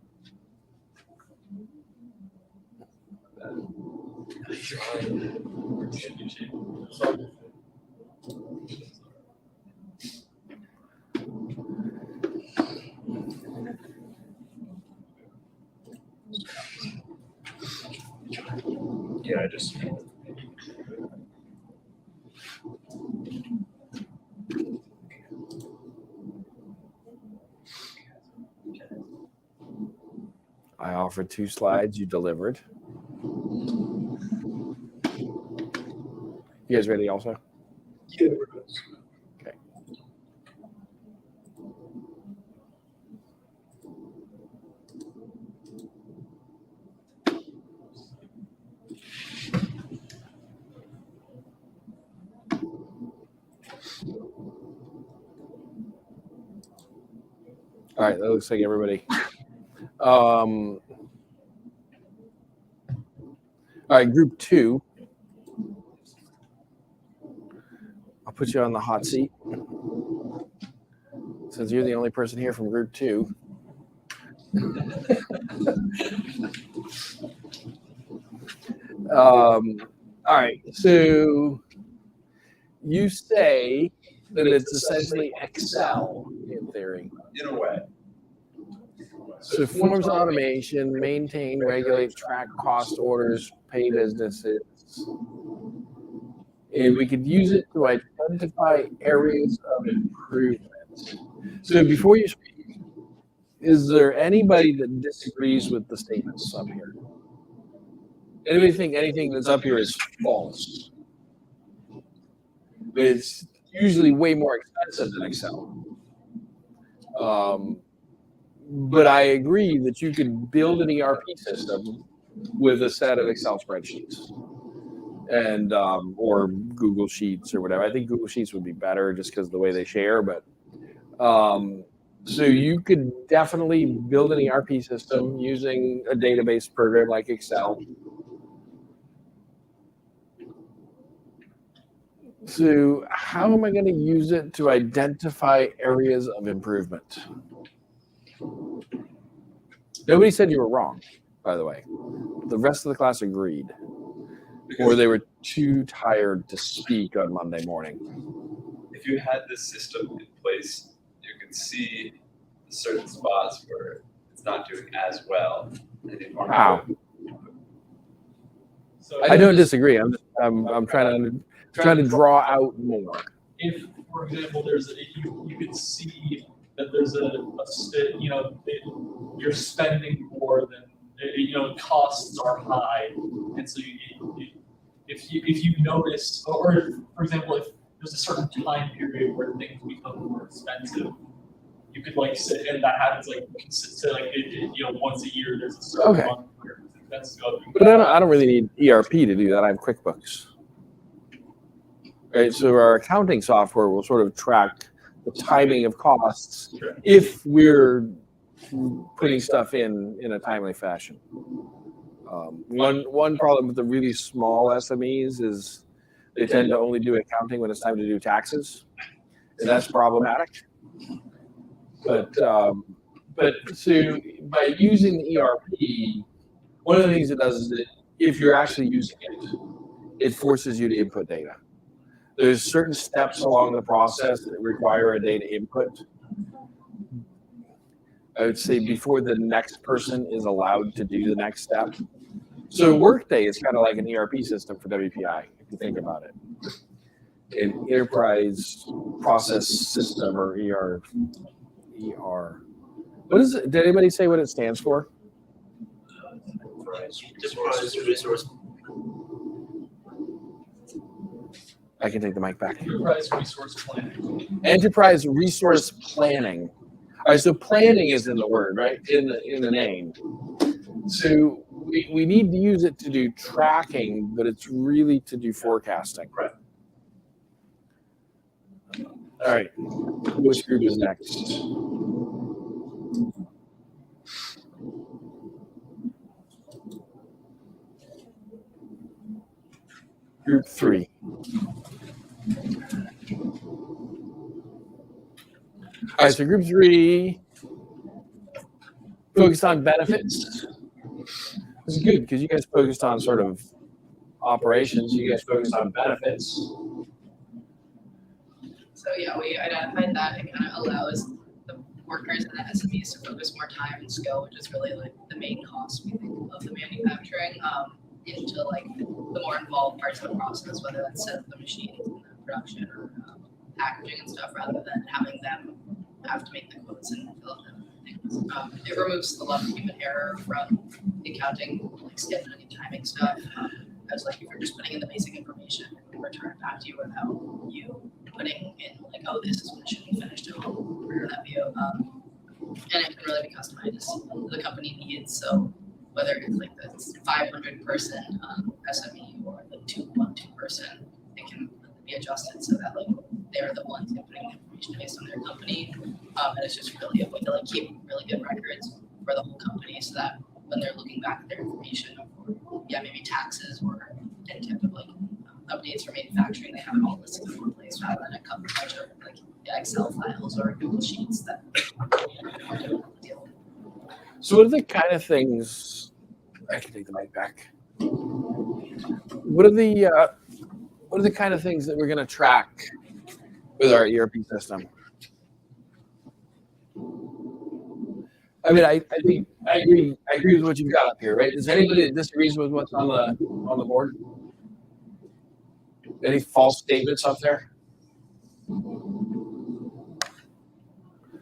Yeah, I just. I offered 2 slides. You delivered. You guys ready also? Yeah, we're good. Okay. right, that looks like everybody. All right, group 2. I'll put you on the hot seat since you're the only person here from group 2. All right, so you say that it's essentially Excel in theory. In a way. So forms automation, maintain, regulate, track cost orders, pay businesses. And we could use it to identify areas of improvement. So before you speak, is there anybody that disagrees with the statements up here? Anybody think anything that's up here is false? It's usually way more expensive than Excel. But I agree that you could build an ERP system with a set of Excel spreadsheets and or Google Sheets or whatever. I think Google Sheets would be better just because of the way they share. But so you could definitely build an ERP system using a database program like Excel. So how am I going to use it to identify areas of improvement? Nobody said you were wrong, by the way. The rest of the class agreed. Or they were too tired to speak on Monday morning. If you had this system in place, you can see certain spots where it's not doing as well. Wow. So I don't disagree. I'm trying to draw out more. if, for example, you could see that there's you're spending more than, costs are high. And so if you notice, or for example, if there's a certain time period where things become more expensive, you could sit, and that happens once a year, there's a certain Okay. month where expenses go up. But I don't really need ERP to do that. I have QuickBooks. Right, so our accounting software will sort of track the timing of costs Sure. if we're putting stuff in a timely fashion. One problem with the really small SMEs is they tend to only do accounting when it's time to do taxes, and that's problematic. But so by using the ERP, one of the things it does is that if you're actually using it, it forces you to input data. There's certain steps along the process that require a data input. I would say before the next person is allowed to do the next step. So Workday is kind of like an ERP system for WPI, if you think about it. An enterprise process system, or ER. What is it? Did anybody say what it stands for? Enterprise resource. I can take the mic back. Enterprise resource planning. Enterprise resource planning. All right, so planning is in the word, right? In the name. So we need to use it to do tracking, but it's really to do forecasting. Right. All right, which group is next? Group 3. All right, so group 3 focused on benefits. This is good because you guys focused on sort of operations. You guys focused on benefits. So yeah, we identified that it kind of allows the workers and the SMEs to focus more time and skill, which is really the main cost we think of the manufacturing, into the more involved parts of the process, whether that's set up the machines and the production or packaging and stuff, rather than having them have to make the quotes and fill out the things. It removes a lot of human error from the accounting, scheduling and timing stuff. As if you're just putting in the basic information and return it back to you without you putting in oh, this is when it should be finished at home for that view. And it can really be customized as the company needs. So whether it's the 500 person SME or the 212 person, it can be adjusted so that they're the ones inputting the information information based on their company. And it's just really a way to like keep really good records for the whole company so that when they're looking back at their information or maybe taxes or any type of like updates for manufacturing, they have it all listed in one place rather than a couple bunch of like Excel files or Google Sheets that are difficult to deal with. So what are the kind of things? I can take the mic back. What are the kind of things that we're going to track with our ERP system? I mean, I think I agree with what you've got up here, right? Does anybody that disagrees with what's on the board? Any false statements up there?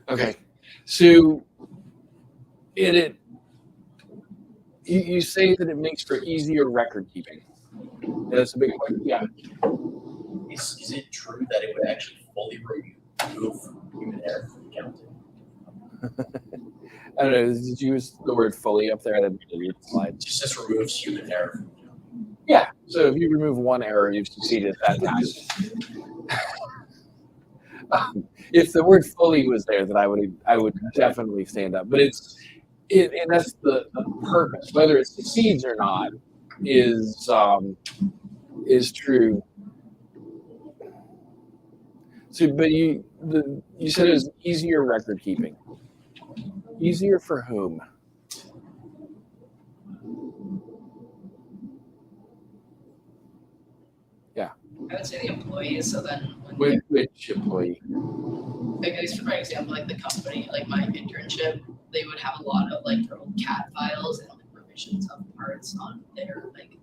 Okay, so you say that it makes for easier record keeping. That's a big point. Yeah. Is it true that it would actually fully remove human error from accounting? I don't know. Did you use the word fully up there? I didn't really read the slide. Just removes human error from accounting. Yeah. So if you remove one error, you've succeeded at that time. If the word fully was there, then I would definitely stand up. But and that's the purpose. Whether it succeeds or not is true. So, but you said it was easier record keeping. Easier for whom? I would say the employees. So then, when Which employee? like at least for example, like the company, like my internship, they would have a lot of like their old CAD files and like revisions of parts on their like.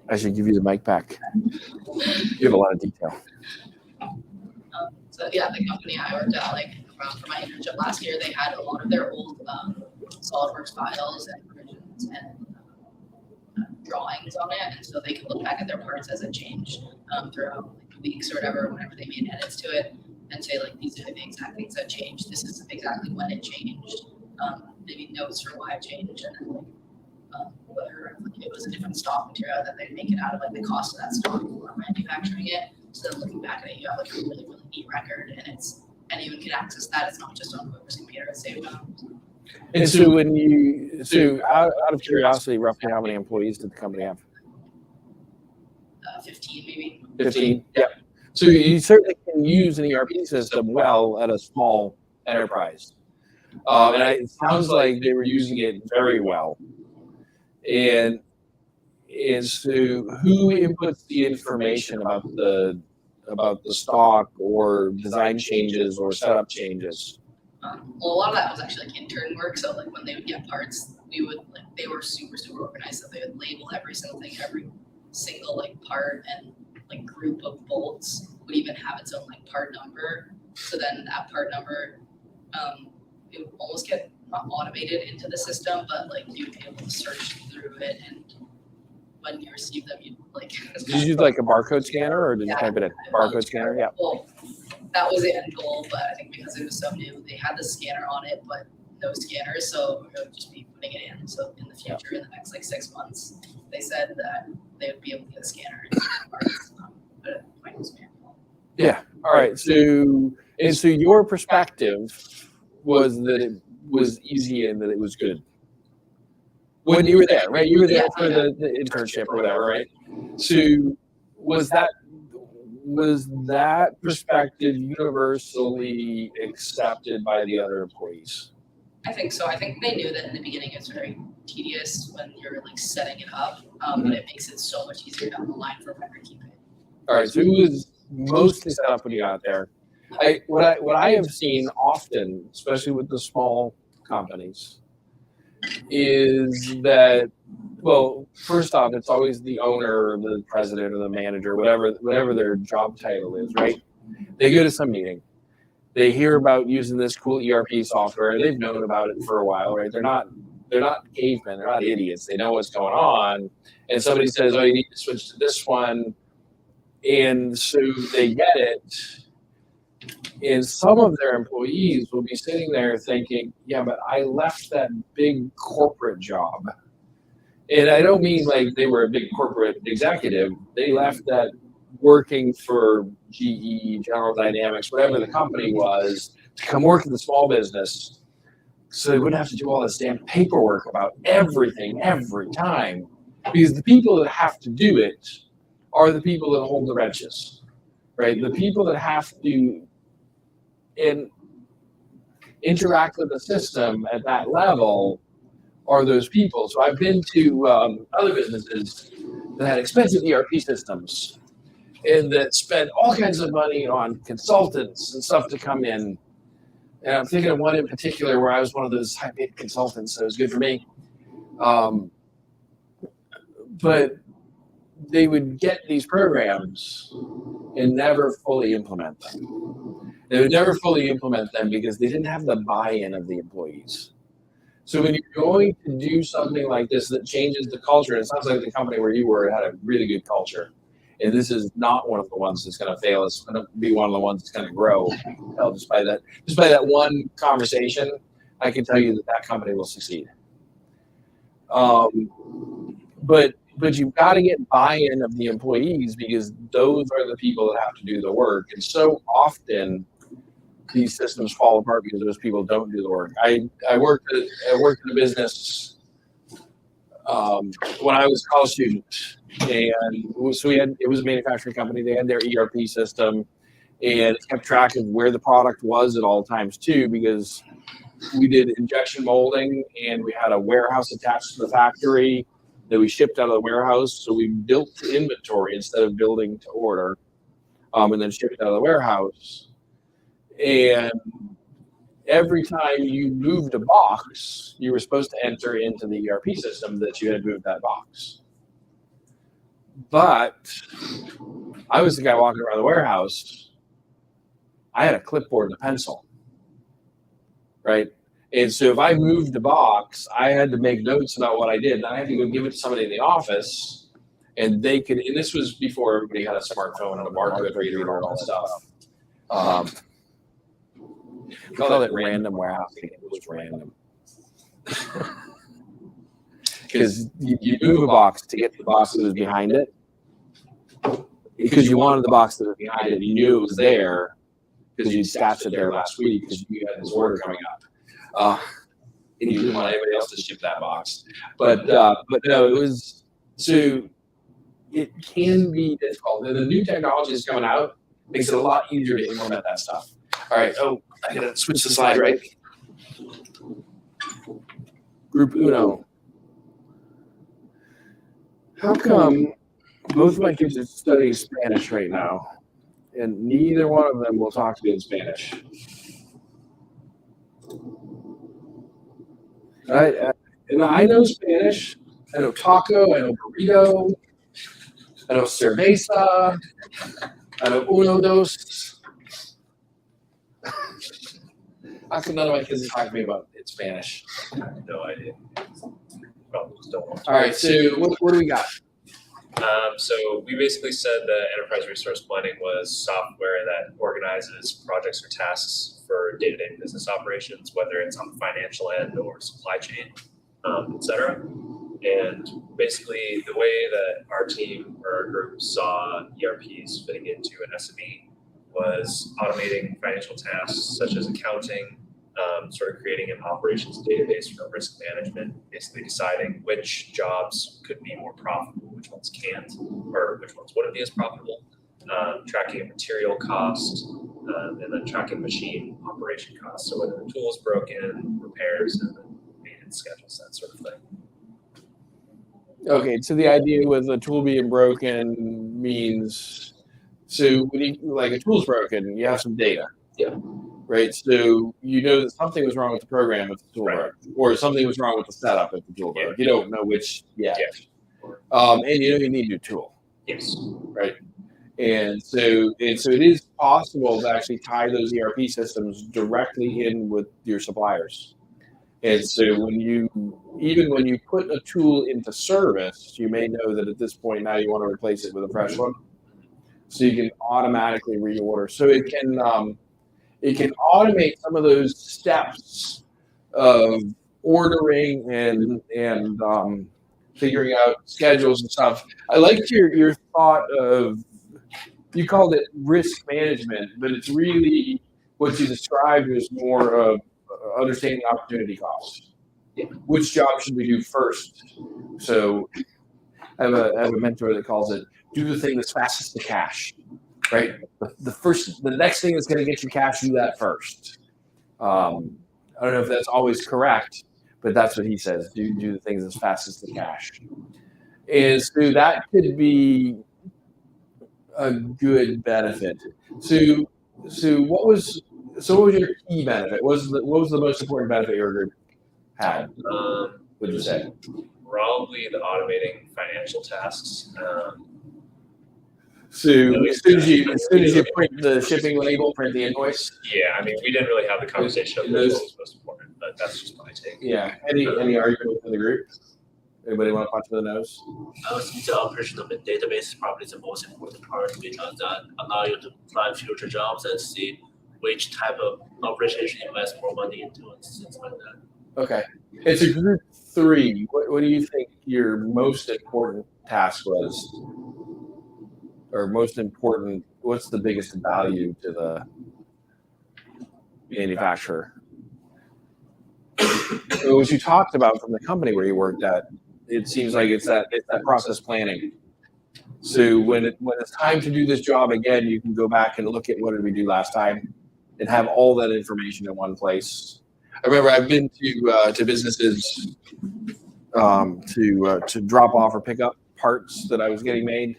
I should give you the mic back. You have a lot of detail. So yeah, the company I worked at, like for my internship last year, they had a lot of their old SolidWorks files and revisions and drawings on it, and so they could look back at their parts as it changed throughout like, the weeks or whatever, whenever they made edits to it, and say like these are the exact things that changed. This is exactly when it changed. Maybe notes for why it changed, and then like whether like, it was a different stock material that they'd make it out of, like the cost of that stock for manufacturing it. So then looking back at it, you have like a really really neat record, and anyone can access that. It's not just on whoever's computer it's saved on. And so out of curiosity, roughly how many employees did the company have? 15 maybe. 15. Yeah. So you certainly can use an ERP system well at a small enterprise. And it sounds like they were using it very well. And so who inputs the information about the stock or design changes or setup changes? Well, a lot of that was actually like intern work. So like when they would get parts, they were super organized. So they would label every single thing, every single like part and like group of bolts would even have its own like part number. So then that part number, it would almost get not automated into the system, but like you'd be able to search through it, and when you receive them, you'd like. Did you use like a barcode scanner, or did you type it in? Barcode scanner, yeah. Well, that was the end goal, but I think because it was so new, they had the scanner on it, but no scanners, so it would just be putting it in. So in the future, in the next like 6 months, they said that they would be able to get a scanner and parts, but at the point it was manual. Yeah. All right. So your perspective was that it was easy and that it was good. When you were there, right? You were there for the internship or whatever, right? So was that perspective universally accepted by the other employees? I think so. I think they knew that in the beginning it's very tedious when you're like setting it up, but it makes it so much easier down the line for record keeping. All right. So it was mostly set up when you got there. What I have seen often, especially with the small companies, is that, well, first off, it's always the owner or the president or the manager, whatever their job title is, right? They go to some meeting. They hear about using this cool ERP software. They've known about it for a while, right? They're not cavemen. They're not idiots. They know what's going on. And somebody says, "Oh, you need to switch to this one," and so they get it. And some of their employees will be sitting there thinking, "Yeah, but I left that big corporate job." And I don't mean like they were a big corporate executive. They left that working for GE, General Dynamics, whatever the company was, to come work in the small business so they wouldn't have to do all this damn paperwork about everything every time. Because the people that have to do it are the people that hold the wrenches, right? The people that have to interact with the system at that level are those people. So I've been to other businesses that had expensive ERP systems and that spent all kinds of money on consultants and stuff to come in. And I'm thinking of one in particular where I was one of those high-paid consultants, so it was good for me. But they would get these programs and never fully implement them. They would never fully implement them because they didn't have the buy-in of the employees. So when you're going to do something like this that changes the culture, and it sounds like the company where you were had a really good culture, and this is not one of the ones that's going to fail. It's going to be one of the ones that's going to grow. Just by that one conversation, I can tell you that company will succeed. But you've got to get buy-in of the employees because those are the people that have to do the work. And so often these systems fall apart because those people don't do the work. I worked in a business when I was a college student, and so it was a manufacturing company. They had their ERP system, and it kept track of where the product was at all times too, because we did injection molding, and we had a warehouse attached to the factory that we shipped out of the warehouse. So we built to inventory instead of building to order, and then shipped out of the warehouse. And every time you moved a box, you were supposed to enter into the ERP system that you had moved that box. But I was the guy walking around the warehouse. I had a clipboard and a pencil, right? And so if I moved the box, I had to make notes about what I did. And I had to go give it to somebody in the office, and they could. And this was before everybody had a smartphone and a barcode reader and all that stuff. We call it random warehousing. It was random. Because you move a box to get the box that was behind it. Because you wanted the box that was behind it. You knew it was there because you stashed it there last week because you had this order coming up. And you didn't want anybody else to ship that box. But no, it was, so it can be difficult. The new technology is coming out, makes it a lot easier to implement that stuff. All right, I gotta switch the slide, right? Group Uno. How come both of my kids are studying Spanish right now, and neither one of them will talk to me in Spanish? And I know Spanish. I know taco. I know burrito. I know cerveza. I know uno, dos. How come none of my kids are talking to me about it Spanish? No idea. Probably just don't want to. All right, so what do we got? So we basically said that enterprise resource planning was software that organizes projects or tasks for day-to-day business operations, whether it's on the financial end or supply chain, et cetera. And basically the way that our team or our group saw ERPs fitting into an SME was automating financial tasks such as accounting, sort of creating an operations database for risk management, basically deciding which jobs could be more profitable, which ones can't, or which ones wouldn't be as profitable, tracking material cost, and then tracking machine operation costs. So whether the tool is broken, repairs, and then maintenance schedules, that sort of thing. Okay, so the idea with a tool being broken means, so when you, like a tool's broken, you have some data. Yeah. Right, so you know that something was wrong with the program if the tool Right. broke, or something was wrong with the setup if the tool broke. You don't know which yet. Yeah. And you know you need a new tool, Yes. right? And so it is possible to actually tie those ERP systems directly in with your suppliers. And so even when you put a tool into service, you may know that at this point now you want to replace it with a fresh one. So you can automatically reorder. So it can automate some of those steps of ordering and figuring out schedules and stuff. I liked your thought of you called it risk management, but it's really what you described was more of understanding opportunity costs. Which job should we do first? So I have a mentor that calls it do the thing that's fastest to cash, right? The next thing that's going to get you cash, do that first. I don't know if that's always correct, but that's what he says. Do the things as fastest to cash. And so that could be a good benefit. So what was your key benefit? What was the most important benefit your group had? Would you say? Probably the automating financial tasks. So as soon as you print the shipping label, print the invoice. Yeah, I mean, we didn't really have the conversation of what was most important, but that's just my take. Yeah. Any argument within the group? Anybody want to punch in the nose? I would say the operation of the database is probably the most important part because that allow you to plan future jobs and see which type of operation you should invest more money into and things like that. Okay. It's a group 3. What do you think your most important task was? Or most important, what's the biggest value to the manufacturer? So what you talked about from the company where you worked at, it seems like it's that process planning. So when it's time to do this job again, you can go back and look at what did we do last time and have all that information in one place. I remember I've been to businesses to drop off or pick up parts that I was getting made.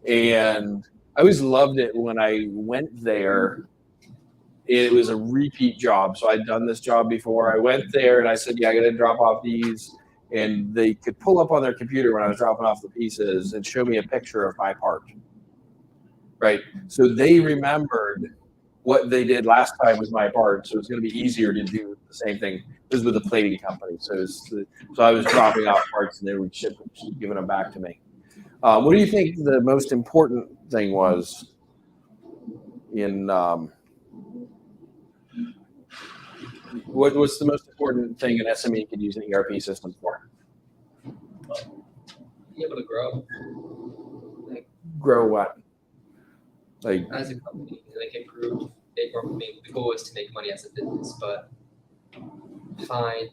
And I always loved it when I went there. It was a repeat job. So I'd done this job before. I went there and I said, yeah, I got to drop off these. And they could pull up on their computer when I was dropping off the pieces and show me a picture of my part. Right. So they remembered what they did last time with my part. So it's going to be easier to do the same thing. This was with a plating company. So I was dropping off parts and they were giving them back to me. What do you think the most important thing was in what's the most important thing an SME could use an ERP system for? Be able to grow. Grow what? Like As a company, improve, make more. I mean, the goal is to make money as a business, but find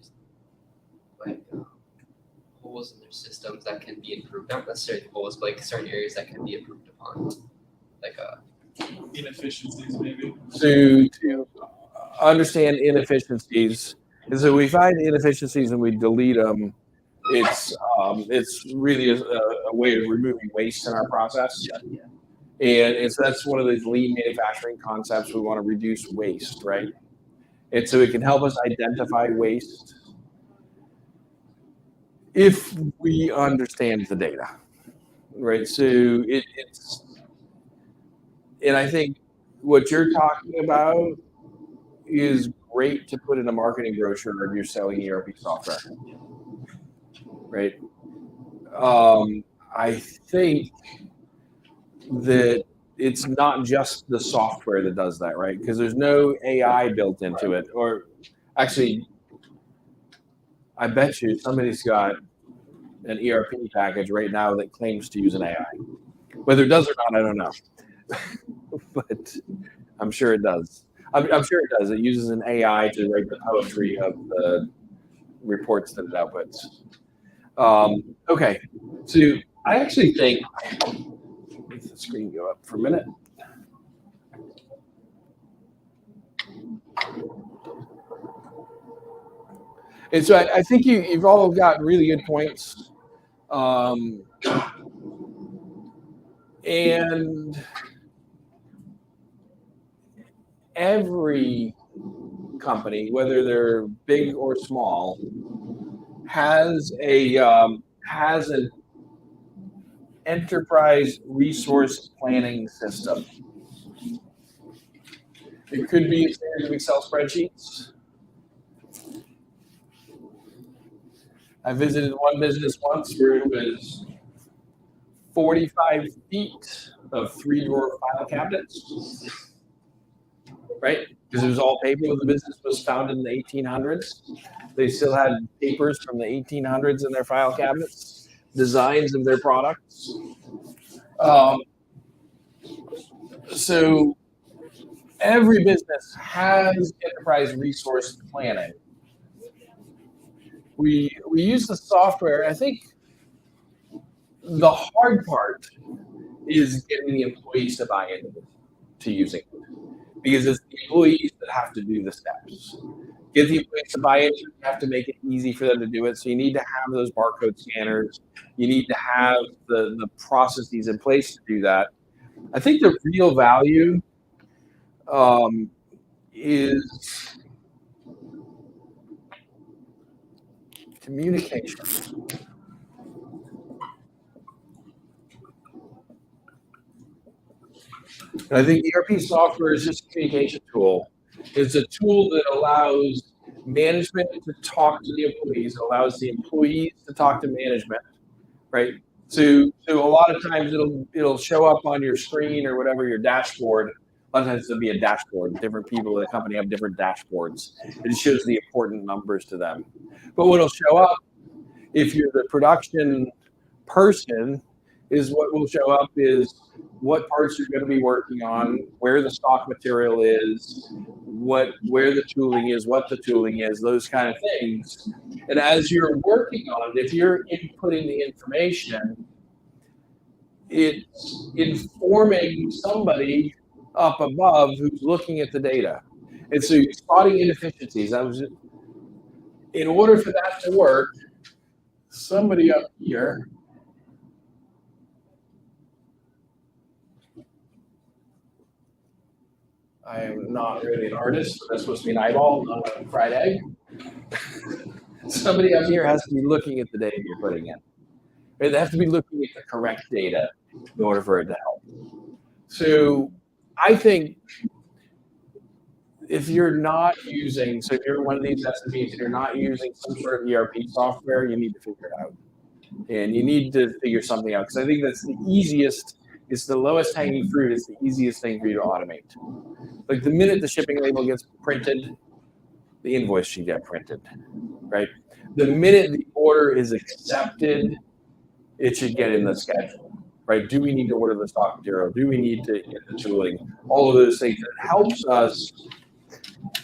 holes in their systems that can be improved. Not necessarily holes, but certain areas that can be improved upon. Inefficiencies, maybe. to understand inefficiencies. And so we find inefficiencies and we delete them. It's really a way of removing waste in our process. And that's one of those lean manufacturing concepts. We want to reduce waste, right? And so it can help us identify waste if we understand the data, right? So it's, and I think what you're talking about is great to put in a marketing brochure when you're selling ERP software, right? I think that it's not just the software that does that, right? Because there's no AI built into it. Or actually, I bet you somebody's got an ERP package right now that claims to use an AI. Whether it does or not, I don't know. But I'm sure it does. I'm sure it does. It uses an AI to write the poetry of the reports that it outputs. Okay, so I actually think, let the screen go up for a minute. And so I think you've all got really good points. And every company, whether they're big or small, has an enterprise resource planning system. It could be a series of Excel spreadsheets. I visited one business once where it was 45 feet of 3-drawer file cabinets, right? Because it was all paper. The business was founded in the 1800s. They still had papers from the 1800s in their file cabinets, designs of their products. So every business has enterprise resource planning. We use the software. I think the hard part is getting the employees to buy into using it, because it's the employees that have to do the steps. Get the employees to buy into it. You have to make it easy for them to do it. So you need to have those barcode scanners. You need to have the processes in place to do that. I think the real value is communication. And I think ERP software is just a communication tool. It's a tool that allows management to talk to the employees. It allows the employees to talk to management, right? So a lot of times it'll show up on your screen or whatever, your dashboard. A lot of times it'll be a dashboard. Different people in the company have different dashboards. It shows the important numbers to them. But what'll show up, if you're the production person, is what will show up is what parts you're going to be working on, where the stock material is, where the tooling is, what the tooling is, those kind of things. And as you're working on it, if you're inputting the information, it's informing somebody up above who's looking at the data. And so you're spotting inefficiencies. In order for that to work, somebody up here I am not really an artist, but that's supposed to be an eyeball, not a fried egg. Somebody up here has to be looking at the data you're putting in. They have to be looking at the correct data in order for it to help. So I think if you're not using, so if you're one of these SMBs and you're not using some sort of ERP software, you need to figure it out. And you need to figure something out, because I think that's the easiest, it's the lowest hanging fruit, it's the easiest thing for you to automate. Like the minute the shipping label gets printed, the invoice should get printed, right? The minute the order is accepted, it should get in the schedule, right? Do we need to order the stock material? Do we need to get the tooling? All of those things. It helps us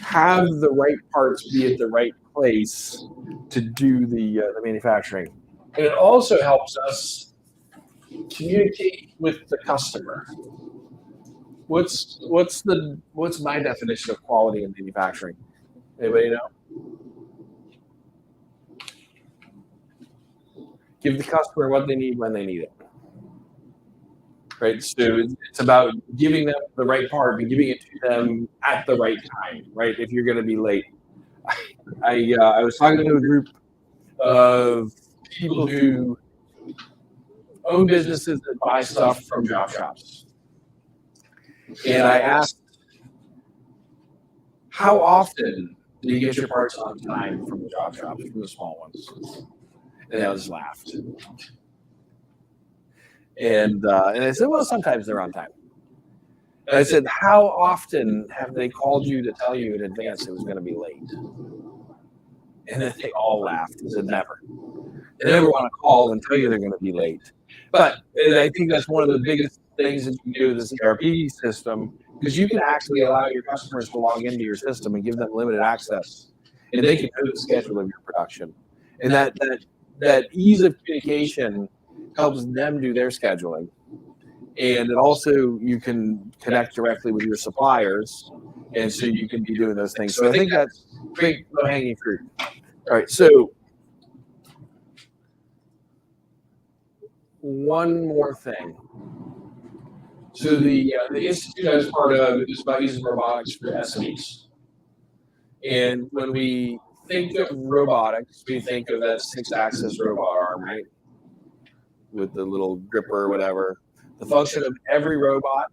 have the right parts be at the right place to do the manufacturing. And it also helps us communicate with the customer. What's my definition of quality in manufacturing? Anybody know? Give the customer what they need when they need it. Right? So it's about giving them the right part and giving it to them at the right time, right? If you're going to be late. I was talking to a group of people who own businesses that buy stuff from job shops. And I asked, how often do you get your parts on time from the job shops, from the small ones? And they all just laughed. And I said, well, sometimes they're on time. And I said, how often have they called you to tell you in advance it was going to be late? And then they all laughed and said, never. They never want to call and tell you they're going to be late. But I think that's one of the biggest things that you can do with this ERP system, because you can actually allow your customers to log into your system and give them limited access, and they can know the schedule of your production. And that ease of communication helps them do their scheduling. And it also, you can connect directly with your suppliers, and so you can be doing those things. So I think that's great low-hanging fruit. All right, so one more thing. So the institute I was part of is about using robotics for SMEs. And when we think of robotics, we think of that 6-axis robot arm, right? With the little gripper or whatever. The function of every robot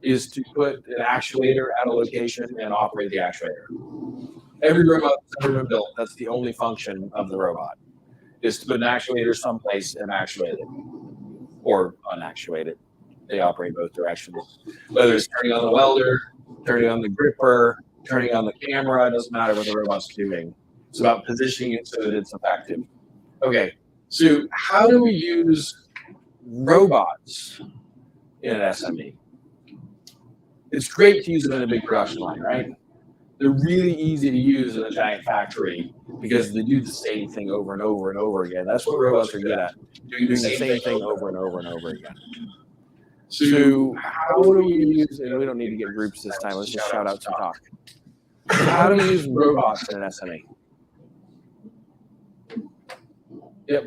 is to put an actuator at a location and operate the actuator. Every robot that's ever been built, that's the only function of the robot, is to put an actuator someplace and actuate it, or unactuate it. They operate both directions. Whether it's turning on the welder, turning on the gripper, turning on the camera, it doesn't matter what the robot's doing. It's about positioning it so that it's effective. Okay, so how do we use robots in an SME? it's great to use them in a big production line, right? They're really easy to use in a giant factory because they do the same thing over and over and over again. That's what robots are good at, doing the same thing over and over and over again. So how do we use, and we don't need to get groups this time, let's just shout out to talk. How do we use robots in an SME? Yep.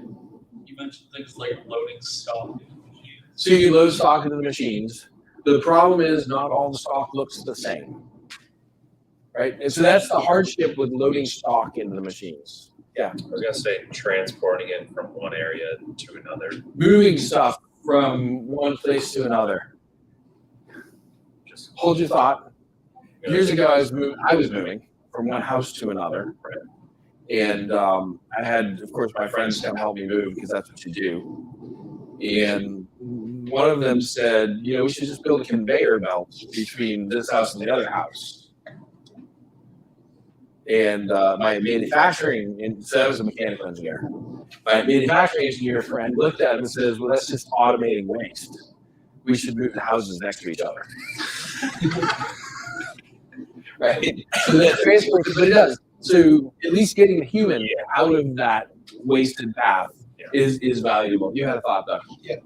You mentioned things like loading stock. So you can load stock into the machines. The problem is not all the stock looks the same, right? And so that's the hardship with loading stock into the machines. Yeah. I was gonna say transporting it from one area to another. Moving stuff from one place to another. Just Hold your thought. Years ago, I was moving from one house to another, and I had, of course, my friends come help me move because that's what you do. And one of them said, you know, we should just build a conveyor belt between this house and the other house. And my manufacturing, and so I was a mechanical engineer. My manufacturing engineer friend looked at him and says, well, that's just automating waste. We should move the houses next to each other. Right? So that transports, but it does. So at least getting the human out of that wasted path is valuable. You had a thought, though. Yeah,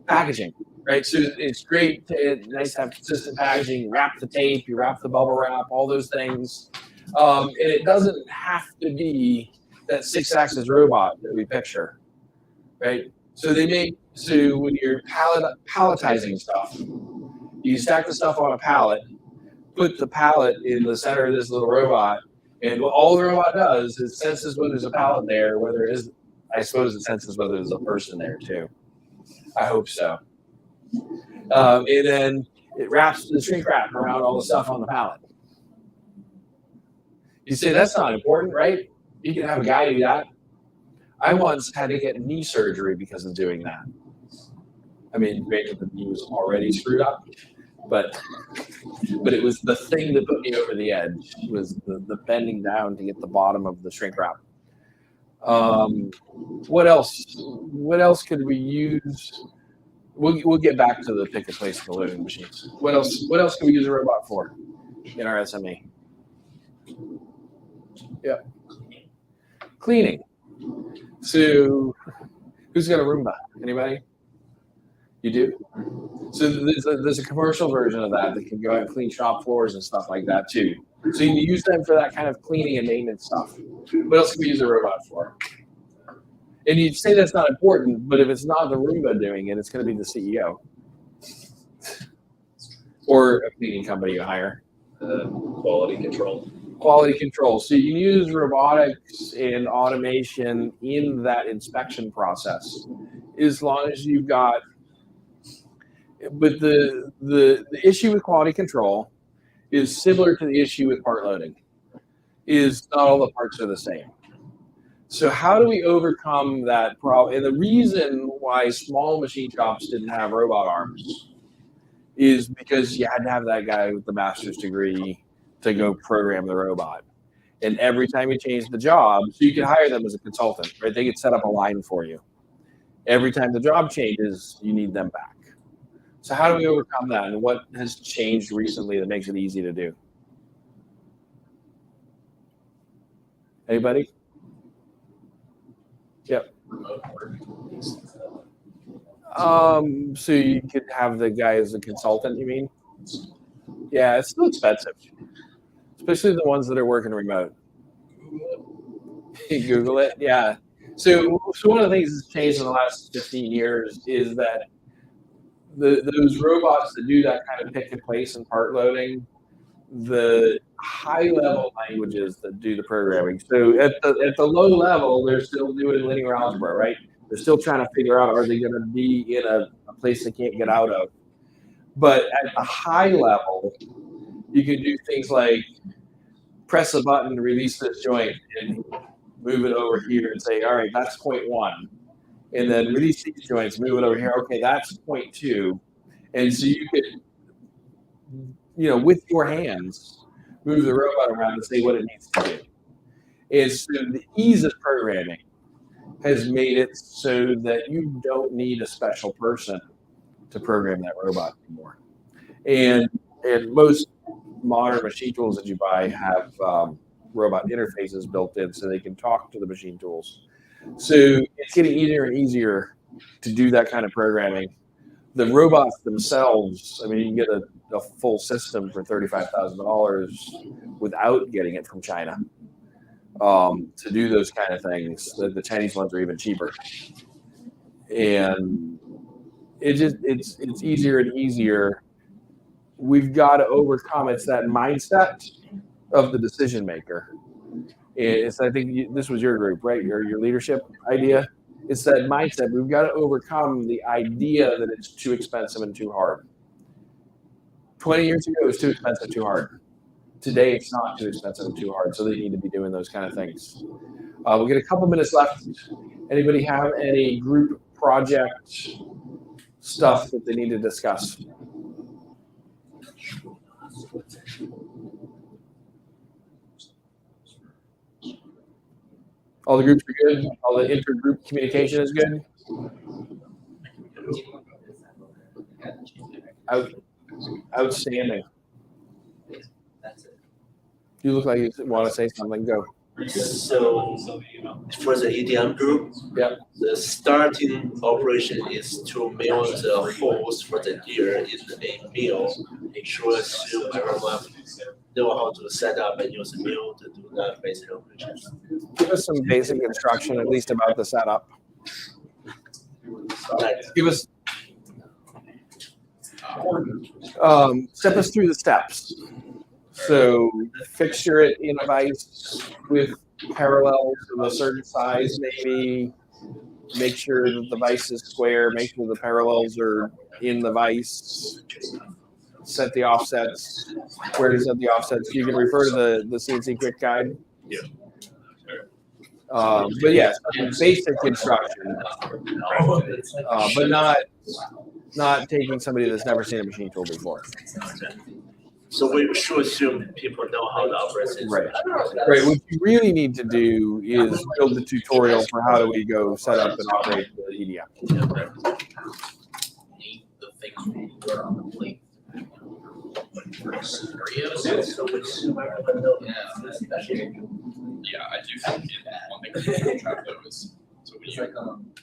Packaging, right? So it's great, nice to have consistent packaging. You wrap the tape, you wrap the bubble wrap, all those things. And it doesn't have to be that 6-axis robot that we picture, right? So so when you're palletizing stuff, you stack the stuff on a pallet, put the pallet in the center of this little robot, and what all the robot does is senses whether there's a pallet there, whether it is, I suppose it senses whether there's a person there too. I hope so. And then it wraps the shrink wrap around all the stuff on the pallet. You say that's not important, right? You can have a guy do that. I once had to get knee surgery because of doing that. I mean, granted, the knee was already screwed up, but it was the thing that put me over the edge, was the bending down to get the bottom of the shrink wrap. What else? What else could we use? We'll get back to the pick and place and the loading machines. What else? What else can we use a robot for in our SME? Yeah. Cleaning. So, who's got a Roomba? Anybody? You do? So there's a commercial version of that that can go out and clean shop floors and stuff like that too. So you can use them for that kind of cleaning and maintenance stuff. What else can we use a robot for? And you'd say that's not important, but if it's not the Roomba doing it, it's going to be the CEO. Or a cleaning company you hire. Quality control. Quality control. So you can use robotics and automation in that inspection process, as long as you've got. But the issue with quality control is similar to the issue with part loading. Is not all the parts are the same. So how do we overcome that problem? And the reason why small machine shops didn't have robot arms is because you had to have that guy with the master's degree to go program the robot. And every time you change the job, so you could hire them as a consultant, right? They could set up a line for you. Every time the job changes, you need them back. So how do we overcome that? And what has changed recently that makes it easy to do? Anybody? Yep. So you could have the guy as a consultant, you mean? Yeah, it's still expensive, especially the ones that are working remote. Google it, yeah. So one of the things that's changed in the last 15 years is that those robots that do that kind of pick and place and part loading, the high level languages that do the programming. So at the low level, they're still doing linear algebra, right? They're still trying to figure out, are they going to be in a place they can't get out of? But at the high level, you can do things like press a button to release this joint and move it over here and say, all right, that's point 1. And then release these joints, move it over here. Okay, that's point 2. And so you could, with your hands, move the robot around and say what it needs to do. And so the ease of programming has made it so that you don't need a special person to program that robot anymore. And And most modern machine tools that you buy have robot interfaces built in so they can talk to the machine tools. So it's getting easier and easier to do that kind of programming. The robots themselves, I mean, you can get a full system for $35,000 without getting it from China to do those kind of things. The Chinese ones are even cheaper. And it's easier and easier. We've got to overcome, it's that mindset of the decision maker. It's, I think this was your group, right? Your leadership idea. It's that mindset. We've got to overcome the idea that it's too expensive and too hard. 20 years ago, it was too expensive, too hard. Today, it's not too expensive and too hard, so they need to be doing those kind of things. We'll get a couple minutes left. Anybody have any group project stuff that they need to discuss? All the groups are good? All the intergroup communication is good? Outstanding. You look like you want to say something. Go. So for the EDM group, Yep. the starting operation is to mail the holes for the deer in a mill. Make sure to everyone know how to set up and use the mill to do that basic operation. Give us some basic instruction, at least about the setup. Like, Give us. Step us through the steps. So fixture it in a vise with parallels of a certain size, maybe. Make sure that the vise is square. Make sure the parallels are in the vise. Set the offsets. Where to set the offsets? You can refer to the CNC Quick Guide. Yeah. But yes, basic instruction, but not taking somebody that's never seen a machine tool before. so we should assume people know how to operate it. Right. Right. What you really need to do is build the tutorial for how do we go set up and operate the EDM. The things we put on the plate. Scenarios. So we assume everyone knows. Yeah, I do think one thing to keep track of is, so when you